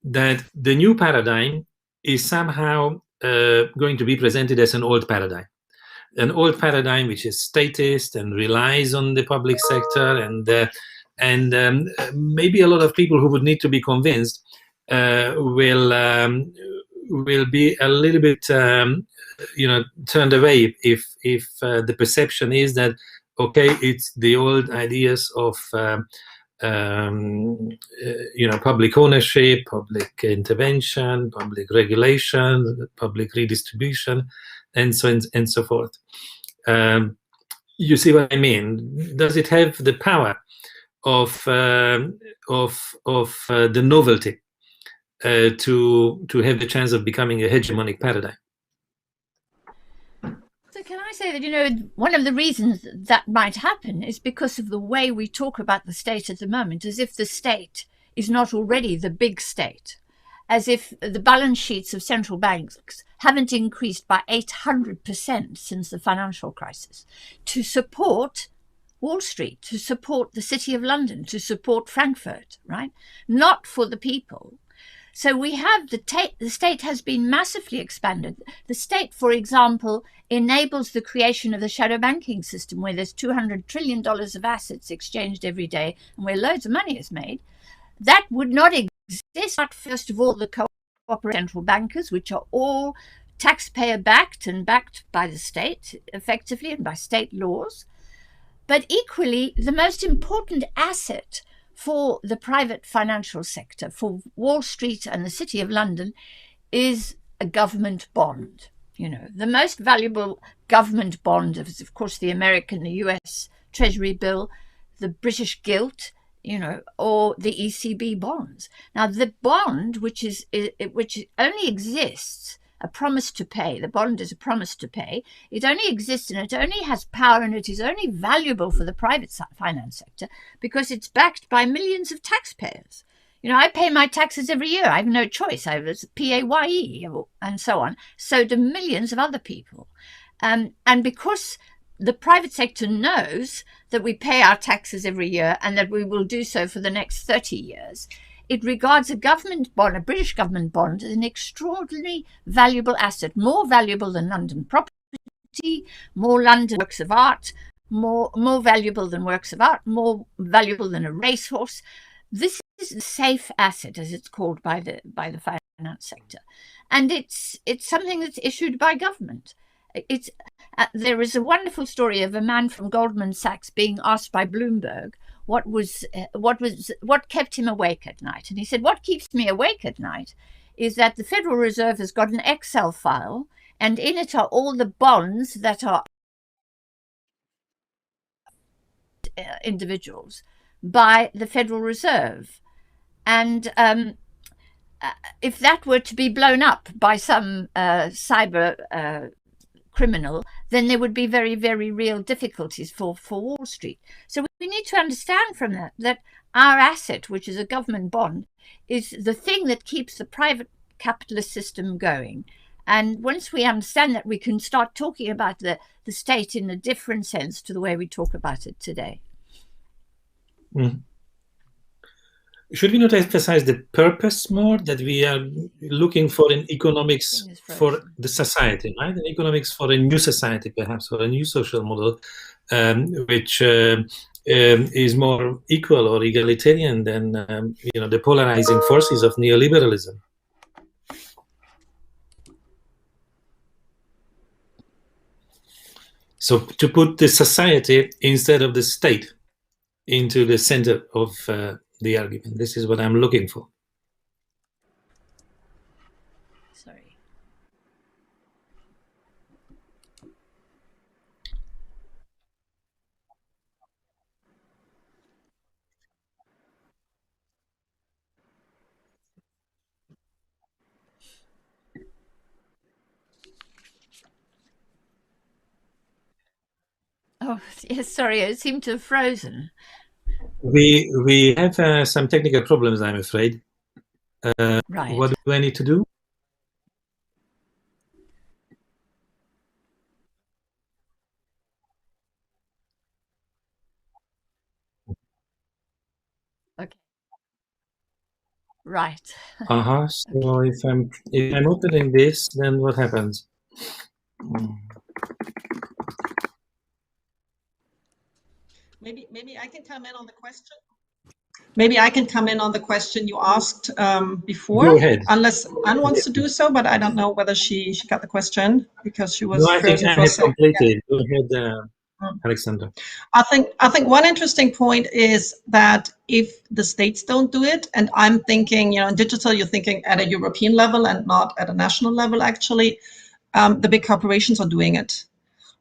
that the new paradigm is somehow going to be presented as an old paradigm? An old paradigm which is statist and relies on the public sector, and maybe a lot of people who would need to be convinced will be a little bit turned away if the perception is that, okay, it's the old ideas of public ownership, public intervention, public regulation, public redistribution, and so on and so forth. You see what I mean? Does it have the power of the novelty to have the chance of becoming a hegemonic paradigm? So can I say that, one of the reasons that might happen is because of the way we talk about the state at the moment, as if the state is not already the big state, as if the balance sheets of central banks haven't increased by 800% since the financial crisis to support Wall Street, to support the City of London, to support Frankfurt, right? Not for the people. So we have the state has been massively expanded. The state, for example, enables the creation of the shadow banking system, where there's $200 trillion of assets exchanged every day and where loads of money is made. That would not exist, but first of all, the cooperative central bankers, which are all taxpayer backed and backed by the state effectively and by state laws. But equally, the most important asset for the private financial sector, for Wall Street and the City of London, is a government bond. The most valuable government bond is, of course, the American, the US Treasury bill, the British gilt, or the ECB bonds. Now, the bond, which only exists, a promise to pay, the bond is a promise to pay, it only exists and it only has power and it is only valuable for the private finance sector because it's backed by millions of taxpayers. I pay my taxes every year. I have no choice. I have PAYE and so on. So do millions of other people. And because the private sector knows that we pay our taxes every year and that we will do so for the next 30 years. It regards a government bond, a British government bond, as an extraordinarily valuable asset, more valuable than London property, more London works of art, more valuable than works of art, more valuable than a racehorse. This is a safe asset, as it's called by the finance sector, and it's something that's issued by government. There is a wonderful story of a man from Goldman Sachs being asked by Bloomberg what kept him awake at night, and he said, "What keeps me awake at night is that the Federal Reserve has got an Excel file, and in it are all the bonds that are individuals by the Federal Reserve, and if that were to be blown up by some cyber criminal, then there would be very, very real difficulties for Wall Street." So we need to understand from that our asset, which is a government bond, is the thing that keeps the private capitalist system going. And once we understand that, we can start talking about the state in a different sense to the way we talk about it today. Should we not emphasize the purpose more that we are looking for in economics for the society, right? In economics for a new society, perhaps, or a new social model, which is more equal or egalitarian than the polarizing forces of neoliberalism. So to put the society instead of the state into the center of the argument. This is what I'm looking for. Sorry. Oh, yes, sorry, I seem to have frozen. We have some technical problems, I'm afraid. Right. What do I need to do? Okay. Right. So if I'm opening this, then what happens? Maybe I can come in on the question. Maybe I can come in on the question you asked before. Go ahead. Unless Anne wants to do so, but I don't know whether she got the question because she was No, I think frozen I for a have second. completed. Go ahead, Alexander. I think one interesting point is that if the states don't do it, and I'm thinking, in digital, you're thinking at a European level and not at a national level, actually, the big corporations are doing it.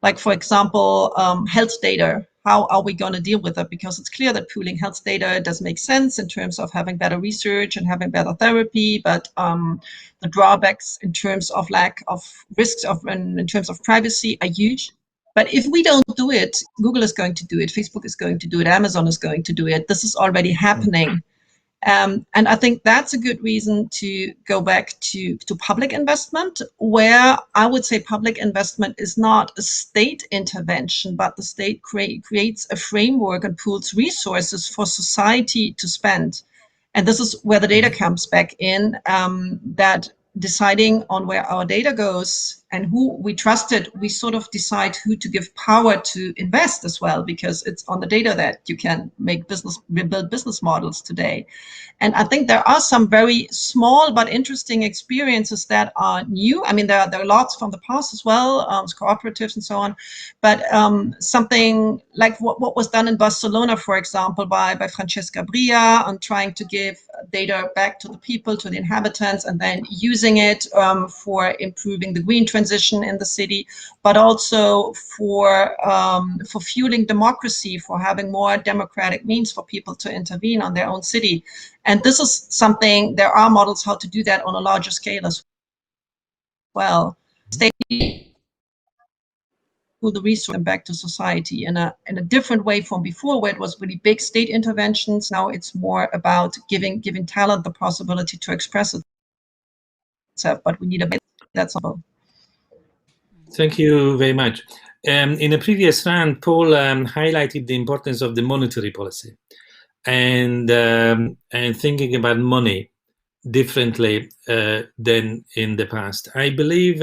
Like, for example, health data. How are we going to deal with it? Because it's clear that pooling health data does make sense in terms of having better research and having better therapy, but the drawbacks in terms of lack of risks in terms of privacy are huge. But if we don't do it, Google is going to do it, Facebook is going to do it, Amazon is going to do it. This is already happening. And I think that's a good reason to go back to public investment, where I would say public investment is not a state intervention, but the state creates a framework and pools resources for society to spend. And this is where the data comes back in, that deciding on where our data goes and who we trusted, we sort of decide who to give power to invest as well, because it's on the data that you can build business models today. And I think there are some very small but interesting experiences that are new. I mean, there are lots from the past as well, cooperatives and so on. But something like what was done in Barcelona, for example, by Francesca Bria on trying to give data back to the people, to the inhabitants, and then using it for improving the green transition in the city, but also for fueling democracy, for having more democratic means for people to intervene on their own city. And this is something, there are models how to do that on a larger scale as well. State the resource back to society in a different way from before, where it was really big state interventions. Now it's more about giving talent the possibility to express itself, but we need a bit that's all. Thank you very much. In a previous round, Paul highlighted the importance of the monetary policy and thinking about money differently than in the past. I believe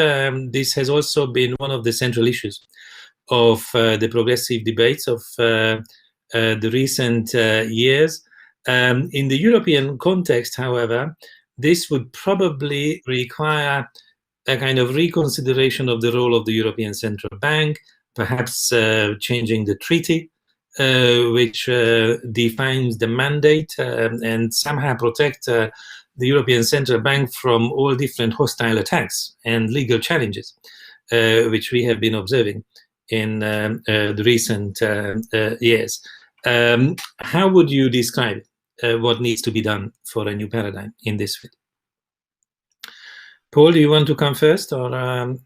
this has also been one of the central issues of the progressive debates of the recent years. In the European context, however, this would probably require a kind of reconsideration of the role of the European Central Bank, perhaps changing the treaty, which defines the mandate and somehow protect the European Central Bank from all different hostile attacks and legal challenges, which we have been observing in the recent years. How would you describe what needs to be done for a new paradigm in this field? Paul, do you want to come first, or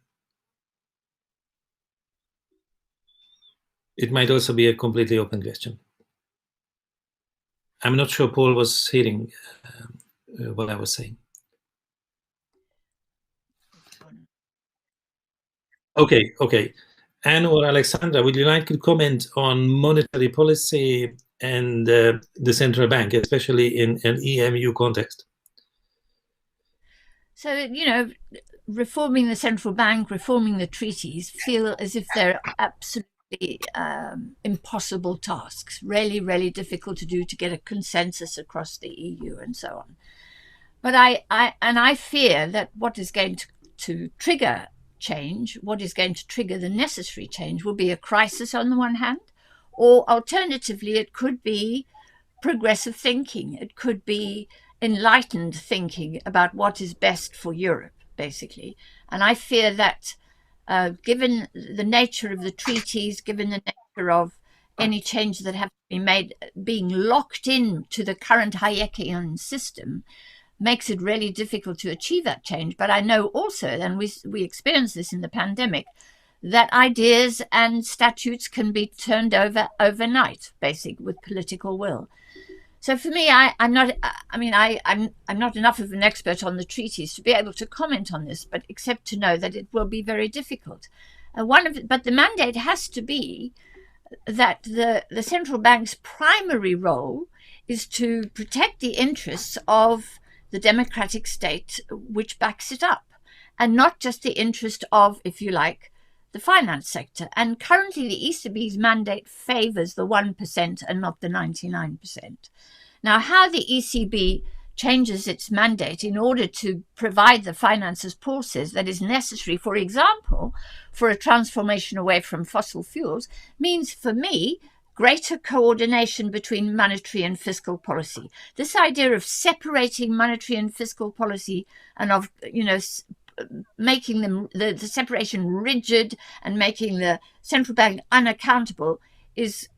it might also be a completely open question? I'm not sure Paul was hearing what I was saying. Okay. Anne or Alexandra, would you like to comment on monetary policy and the central bank, especially in an EMU context? So, reforming the central bank, reforming the treaties feel as if they're absolutely impossible tasks, really, really difficult to do, to get a consensus across the EU and so on. But I fear that what is going to trigger change, what is going to trigger the necessary change, will be a crisis on the one hand, or alternatively, it could be progressive thinking. It could be enlightened thinking about what is best for Europe, basically. And I fear that given the nature of the treaties, given the nature of any changes that have to be made, being locked in to the current Hayekian system makes it really difficult to achieve that change. But I know also, and we experienced this in the pandemic, that ideas and statutes can be turned over overnight, basically, with political will. So for me, I'm not enough of an expert on the treaties to be able to comment on this, but except to know that it will be very difficult. But the mandate has to be that the central bank's primary role is to protect the interests of the democratic state which backs it up, and not just the interest of, if you like, the finance sector. And currently the ECB's mandate favors the 1% and not the 99%. Now, how the ECB changes its mandate in order to provide the finances, Paul says, that is necessary, for example, for a transformation away from fossil fuels, means for me greater coordination between monetary and fiscal policy. This idea of separating monetary and fiscal policy and of, making them the separation rigid and making the central bank unaccountable is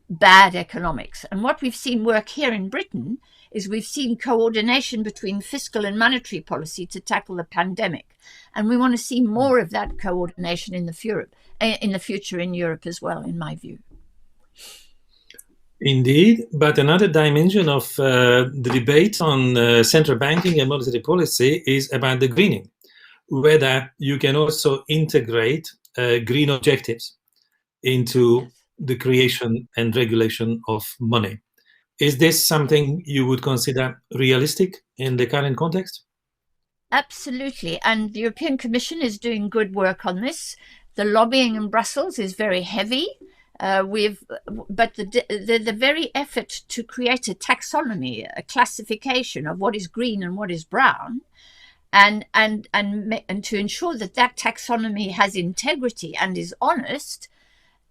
bad economics. And what we've seen work here in Britain is we've seen coordination between fiscal and monetary policy to tackle the pandemic. And we want to see more of that coordination in the future in Europe as well, in my view. Indeed, but another dimension of the debate on central banking and monetary policy is about the greening, whether you can also integrate green objectives into the creation and regulation of money. Is this something you would consider realistic in the current context? Absolutely, and the European Commission is doing good work on this. The lobbying in Brussels is very heavy. But the very effort to create a taxonomy, a classification of what is green and what is brown, and to ensure that taxonomy has integrity and is honest,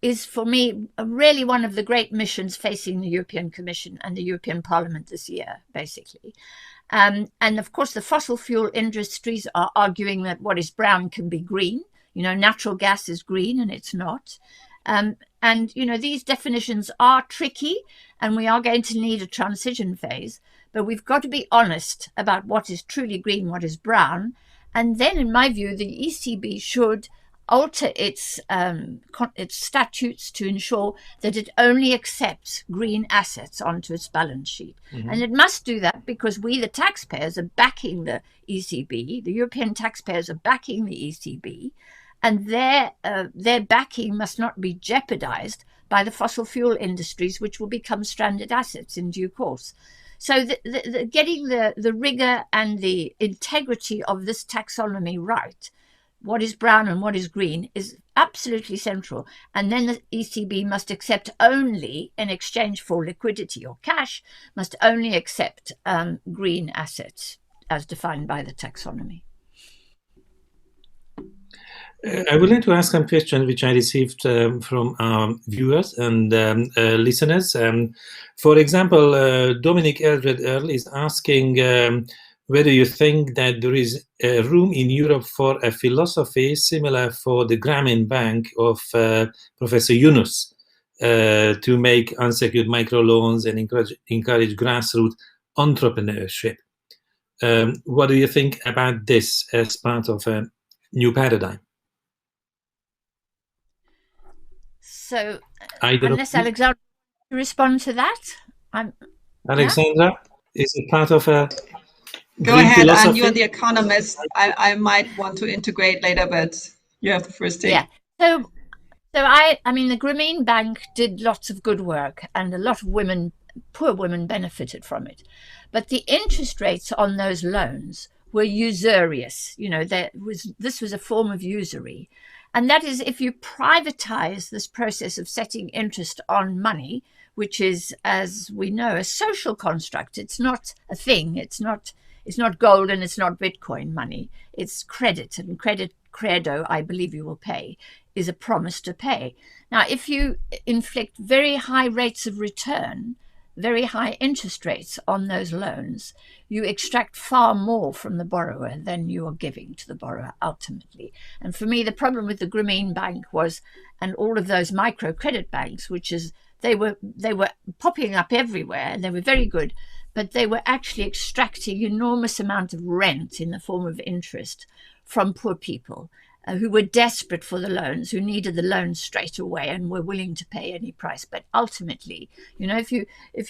is for me really one of the great missions facing the European Commission and the European Parliament this year, basically. And of course, the fossil fuel industries are arguing that what is brown can be green. Natural gas is green and it's not. And these definitions are tricky, and we are going to need a transition phase, but we've got to be honest about what is truly green, what is brown. And then, in my view, the ECB should alter its statutes to ensure that it only accepts green assets onto its balance sheet. Mm-hmm. And it must do that because we, the taxpayers, are backing the ECB. The European taxpayers are backing the ECB. and their backing must not be jeopardized by the fossil fuel industries, which will become stranded assets in due course. So getting the rigor and the integrity of this taxonomy right, what is brown and what is green, is absolutely central. And then the ECB must accept only, in exchange for liquidity or cash, must only accept green assets as defined by the taxonomy. I would like to ask some questions which I received from our viewers and listeners. For example, Dominic Eldred Earl is asking whether you think that there is room in Europe for a philosophy similar for the Grameen Bank of Professor Yunus to make unsecured microloans and encourage grassroots entrepreneurship. What do you think about this as part of a new paradigm? So, unless Alexandra to respond to that, Alexandra, is it part of a Go ahead, and you're the economist. I might want to integrate later, but you have the first take. Yeah. So I mean, the Grameen Bank did lots of good work, and a lot of women, poor women, benefited from it. But the interest rates on those loans were usurious. You know, this was a form of usury. And that is, if you privatize this process of setting interest on money, which is, as we know, a social construct. It's not a thing. It's not gold and it's not Bitcoin money. It's credit, and credit credo, I believe you will pay, is a promise to pay. Now, if you inflict very high rates of return, very high interest rates on those loans, you extract far more from the borrower than you are giving to the borrower ultimately. And for me, the problem with the Grameen Bank was, and all of those microcredit banks, which is they were popping up everywhere, and they were very good, but they were actually extracting enormous amount of rent in the form of interest from poor people who were desperate for the loans, who needed the loans straight away and were willing to pay any price. But ultimately, you know, if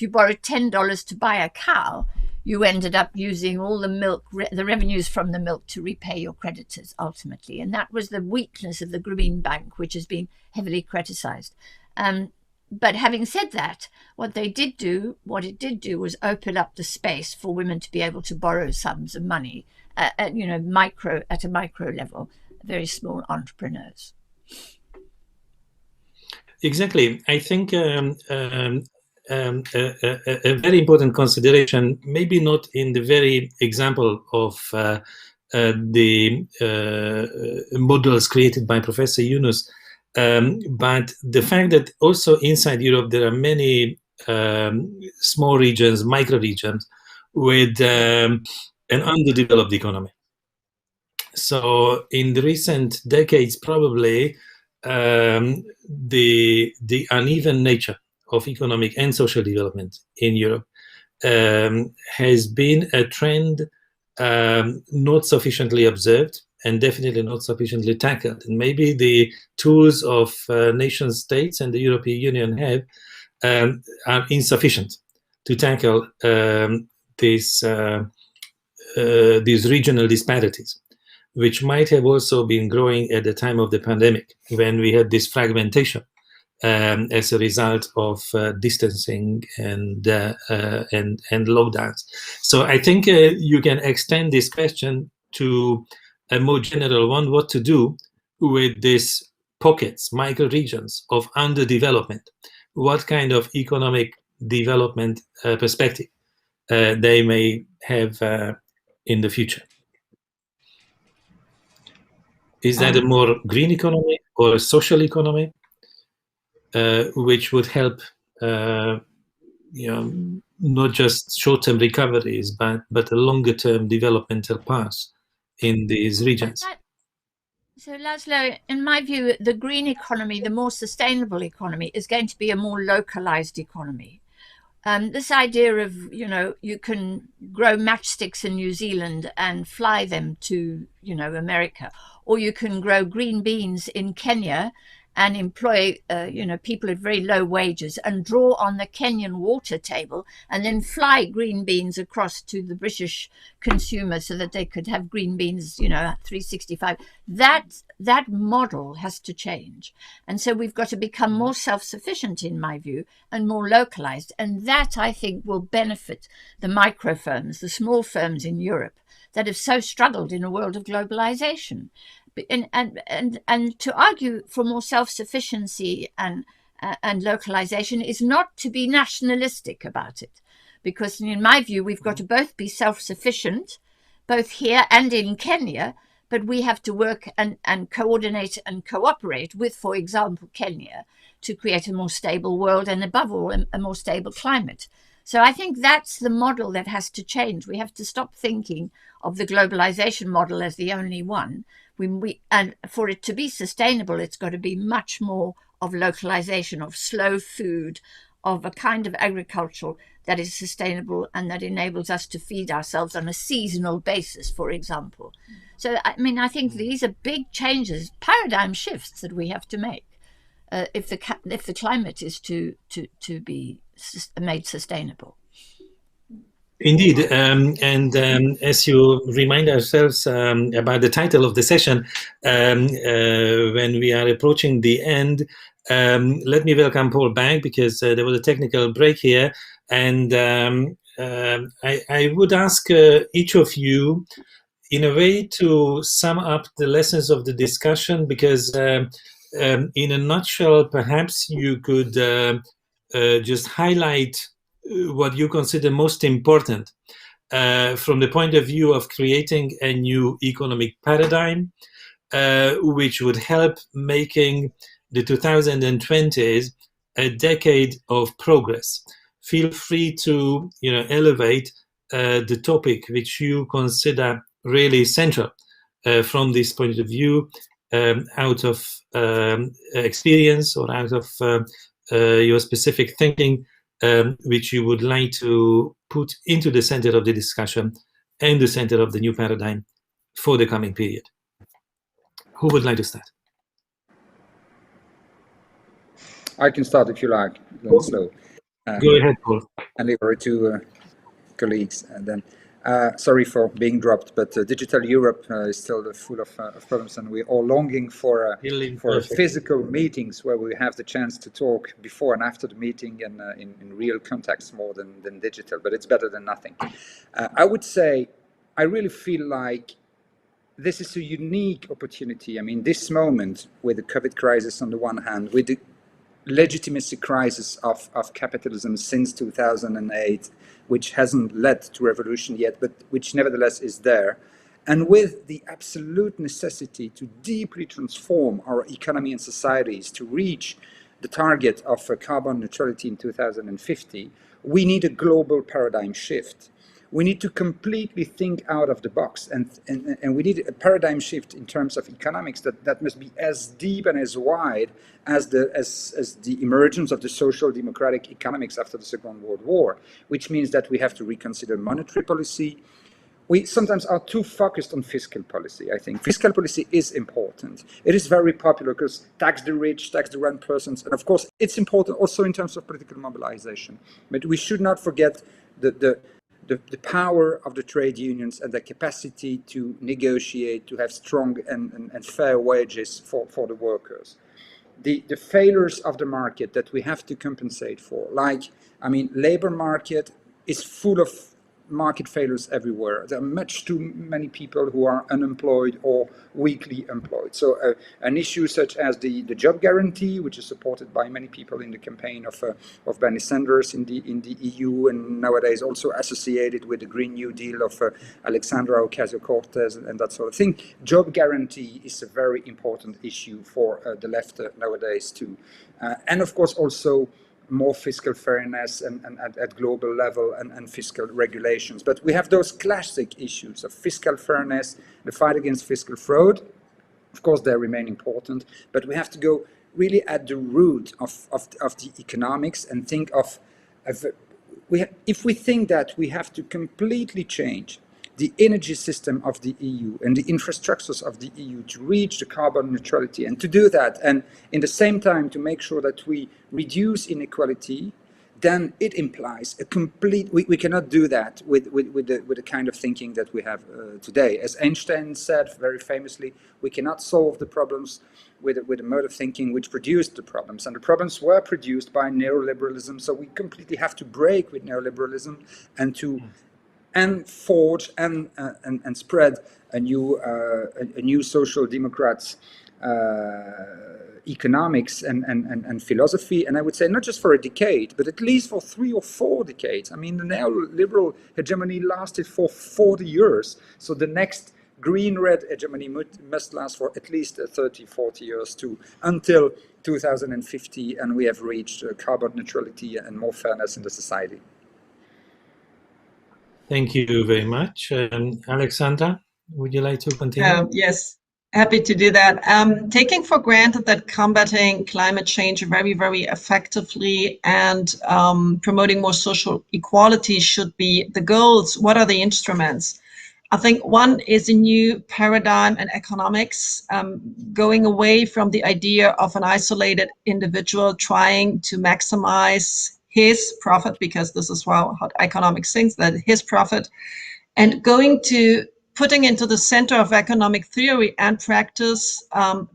you borrowed $10 to buy a cow, you ended up using all the milk, the revenues from the milk, to repay your creditors ultimately. And that was the weakness of the Grameen Bank, which has been heavily criticized. But having said that, what it did do was open up the space for women to be able to borrow sums of money at a micro level, very small entrepreneurs. Exactly. I think a very important consideration, maybe not in the very example of the models created by Professor Yunus, but the fact that also inside Europe there are many small regions, micro regions, with an underdeveloped economy. So in the recent decades, probably the uneven nature of economic and social development in Europe has been a trend not sufficiently observed, and definitely not sufficiently tackled. And maybe the tools of nation states and the European Union have are insufficient to tackle these regional disparities, which might have also been growing at the time of the pandemic, when we had this fragmentation as a result of distancing and lockdowns. So I think you can extend this question to a more general one: what to do with these pockets, micro regions of underdevelopment? What kind of economic development perspective they may have in the future? Is that a more green economy or a social economy, which would help, not just short-term recoveries, but a longer-term developmental path in these regions? So, Laszlo, in my view, the green economy, the more sustainable economy, is going to be a more localized economy. This idea of, you can grow matchsticks in New Zealand and fly them to, America, or you can grow green beans in Kenya and employ people at very low wages and draw on the Kenyan water table and then fly green beans across to the British consumer so that they could have green beans 365. That model has to change, and so we've got to become more self-sufficient, in my view, and more localized, and that I think will benefit the micro firms, the small firms in Europe that have so struggled in a world of globalization. And to argue for more self-sufficiency and localization is not to be nationalistic about it, because in my view we've got to both be self-sufficient, both here and in Kenya, but we have to work and coordinate and cooperate with, for example, Kenya, to create a more stable world and above all a more stable climate. So I think that's the model that has to change. We have to stop thinking of the globalization model as the only one. And for it to be sustainable, it's got to be much more of localization, of slow food, of a kind of agriculture that is sustainable and that enables us to feed ourselves on a seasonal basis, for example. So, I mean, I think these are big changes, paradigm shifts that we have to make if the climate is to be made sustainable. Indeed, as you remind ourselves about the title of the session, when we are approaching the end, let me welcome Paul back, because there was a technical break here, and I would ask each of you, in a way, to sum up the lessons of the discussion, because in a nutshell, perhaps you could just highlight what you consider most important from the point of view of creating a new economic paradigm, which would help making the 2020s a decade of progress. Feel free to elevate the topic which you consider really central from this point of view, out of experience or out of your specific thinking, which you would like to put into the center of the discussion and the center of the new paradigm for the coming period. Who would like to start? I can start if you like, slow. Go ahead, Paul. And leave it to colleagues. And then, sorry for being dropped, but Digital Europe is still full of problems, and we're all longing for physical meetings where we have the chance to talk before and after the meeting and in real context more than digital, but it's better than nothing. I would say I really feel like this is a unique opportunity. I mean, this moment with the COVID crisis on the one hand, with the legitimacy crisis of capitalism since 2008, which hasn't led to revolution yet, but which nevertheless is there, and with the absolute necessity to deeply transform our economy and societies to reach the target of carbon neutrality in 2050, we need a global paradigm shift. We need to completely think out of the box, and we need a paradigm shift in terms of economics that must be as deep and as wide as the emergence of the social democratic economics after the Second World War, which means that we have to reconsider monetary policy. We sometimes are too focused on fiscal policy, I think. Fiscal policy is important. It is very popular because tax the rich, tax the 1%, and of course it's important also in terms of political mobilization. But we should not forget the power of the trade unions and the capacity to negotiate, to have strong and fair wages for the workers. The failures of the market that we have to compensate for, labor market is full of market failures everywhere. There are much too many people who are unemployed or weakly employed. So an issue such as the job guarantee, which is supported by many people in the campaign of Bernie Sanders in the EU, and nowadays also associated with the Green New Deal of Alexandra Ocasio-Cortez and that sort of thing. Job guarantee is a very important issue for the left nowadays too. And of course also more fiscal fairness and at global level and fiscal regulations. But we have those classic issues of fiscal fairness, the fight against fiscal fraud. Of course, they remain important, but we have to go really at the root of the economics and think if we think that we have to completely change the energy system of the EU and the infrastructures of the EU to reach the carbon neutrality, and to do that, and in the same time to make sure that we reduce inequality, then it implies a complete, we cannot do that with the kind of thinking that we have today. As Einstein said very famously, we cannot solve the problems with a mode of thinking which produced the problems. And the problems were produced by neoliberalism, so we completely have to break with neoliberalism and forge and spread a new social democrats economics and philosophy, and I would say not just for a decade, but at least for 3 or 4 decades. I mean, the neoliberal hegemony lasted for 40 years, so the next green-red hegemony must last for at least 30, 40 years too, until 2050, and we have reached carbon neutrality and more fairness in the society. Thank you very much. Alexandra, would you like to continue? Yes. Happy to do that. Taking for granted that combating climate change very, very effectively and promoting more social equality should be the goals, what are the instruments? I think one is a new paradigm in economics, going away from the idea of an isolated individual trying to maximize his profit, because this is how economics thinks, that his profit, and going to putting into the center of economic theory and practice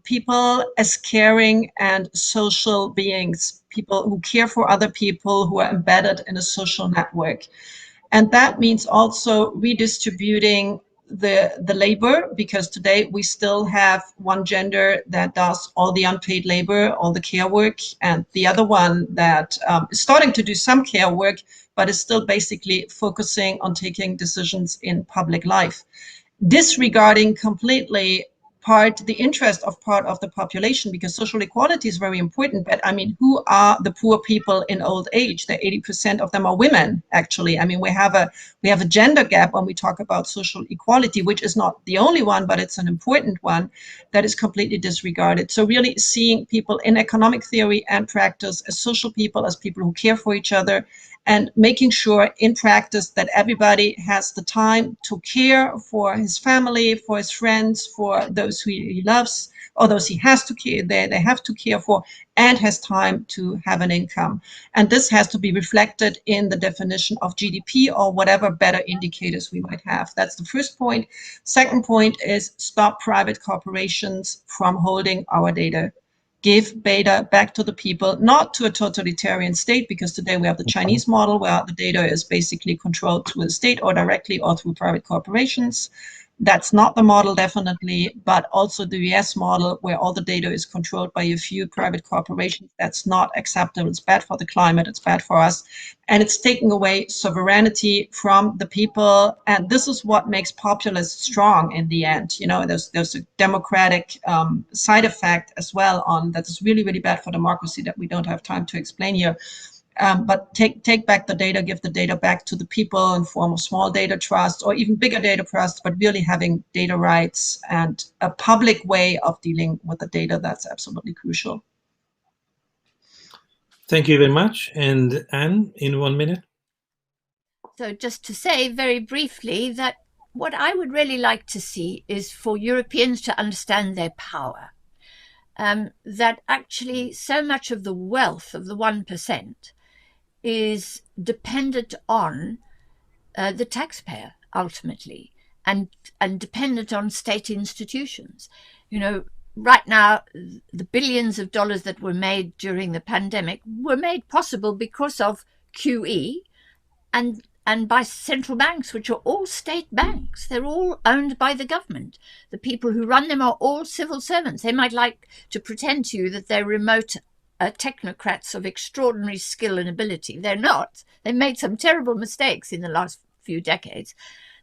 people as caring and social beings, people who care for other people, who are embedded in a social network. And that means also redistributing the labor, because today we still have one gender that does all the unpaid labor, all the care work, and the other one that is starting to do some care work, but is still basically focusing on taking decisions in public life, disregarding completely the interest of part of the population, because social equality is very important. But I mean, who are the poor people in old age? The 80% of them are women, actually. I mean, we have a gender gap when we talk about social equality, which is not the only one, but it's an important one that is completely disregarded. So really seeing people in economic theory and practice as social people, as people who care for each other, and making sure in practice that everybody has the time to care for his family, for his friends, for those who he loves, or those he has to care, they have to care for, and has time to have an income. And this has to be reflected in the definition of GDP or whatever better indicators we might have. That's the first point. Second point is stop private corporations from holding our data. Give data back to the people, not to a totalitarian state, because today we have the Chinese model where the data is basically controlled through the state or directly or through private corporations. That's not the model, definitely, but also the US model where all the data is controlled by a few private corporations. That's not acceptable. It's bad for the climate. It's bad for us. And it's taking away sovereignty from the people. And this is what makes populists strong in the end. You know, there's a democratic side effect as well on that is really, really bad for democracy that we don't have time to explain here. But take back the data, give the data back to the people in form of small data trusts or even bigger data trusts, but really having data rights and a public way of dealing with the data, that's absolutely crucial. Thank you very much. And Anne, in 1 minute. So just to say very briefly that what I would really like to see is for Europeans to understand their power. That actually so much of the wealth of the 1% is dependent on the taxpayer ultimately, and dependent on state institutions. You know, right now, the billions of dollars that were made during the pandemic were made possible because of QE and by central banks, which are all state banks. They're all owned by the government. The people who run them are all civil servants. They might like to pretend to you that they're remote technocrats of extraordinary skill and ability. They're not. They made some terrible mistakes in the last few decades.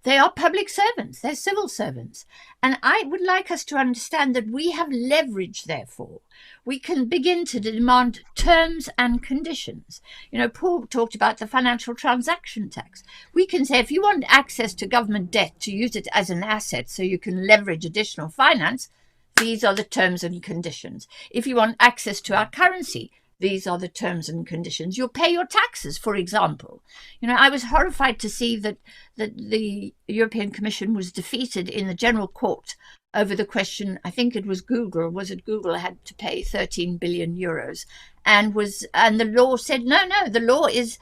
They are public servants. They're civil servants. And I would like us to understand that we have leverage, therefore. We can begin to demand terms and conditions. You know, Paul talked about the financial transaction tax. We can say if you want access to government debt to use it as an asset so you can leverage additional finance, these are the terms and conditions. If you want access to our currency, these are the terms and conditions. You'll pay your taxes, for example. You know, I was horrified to see that the European Commission was defeated in the General Court over the question, I think it was Google had to pay 13 billion euros, and the law said no, the law is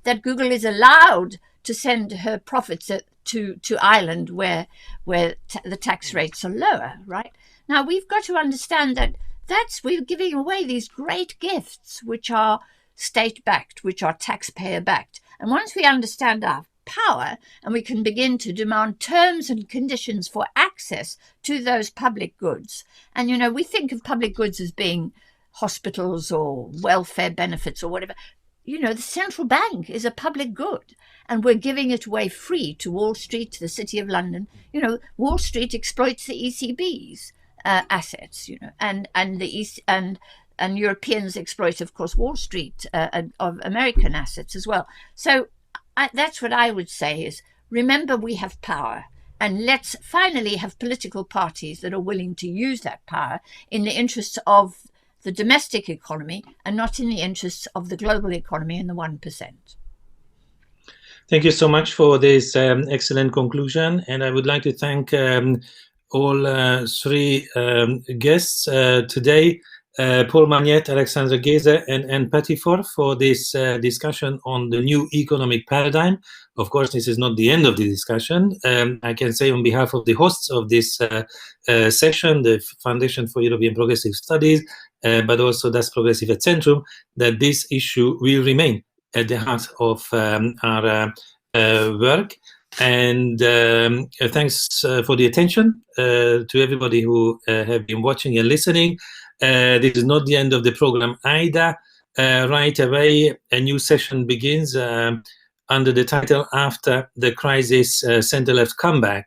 that Google is allowed to send her profits to Ireland where the tax rates are lower, right? Now we've got to understand that we're giving away these great gifts which are state-backed, which are taxpayer-backed. And once we understand our power and we can begin to demand terms and conditions for access to those public goods, and, you know, we think of public goods as being hospitals or welfare benefits or whatever. You know, the central bank is a public good, and we're giving it away free to Wall Street, to the City of London. You know, Wall Street exploits the ECB's assets, you know, and Europeans exploit, of course, Wall Street of American assets as well. So that's what I would say is, remember, we have power, and let's finally have political parties that are willing to use that power in the interests of the domestic economy and not in the interests of the global economy and the 1%. Thank you so much for this excellent conclusion. And I would like to thank all three guests today, Paul Magnette, Alexandre Geze, and Patty Ford, for this discussion on the new economic paradigm. Of course, this is not the end of the discussion. I can say on behalf of the hosts of this session, the Foundation for European Progressive Studies, but also Das Progressive at Zentrum, that this issue will remain at the heart of our work. And thanks for the attention to everybody who have been watching and listening. This is not the end of the program either. Right away, a new session begins under the title After the Crisis, Centre-Left Comeback,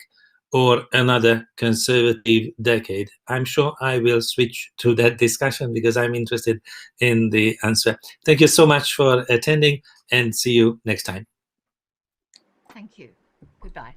or Another Conservative Decade. I'm sure I will switch to that discussion because I'm interested in the answer. Thank you so much for attending, and see you next time. Thank you. Goodbye.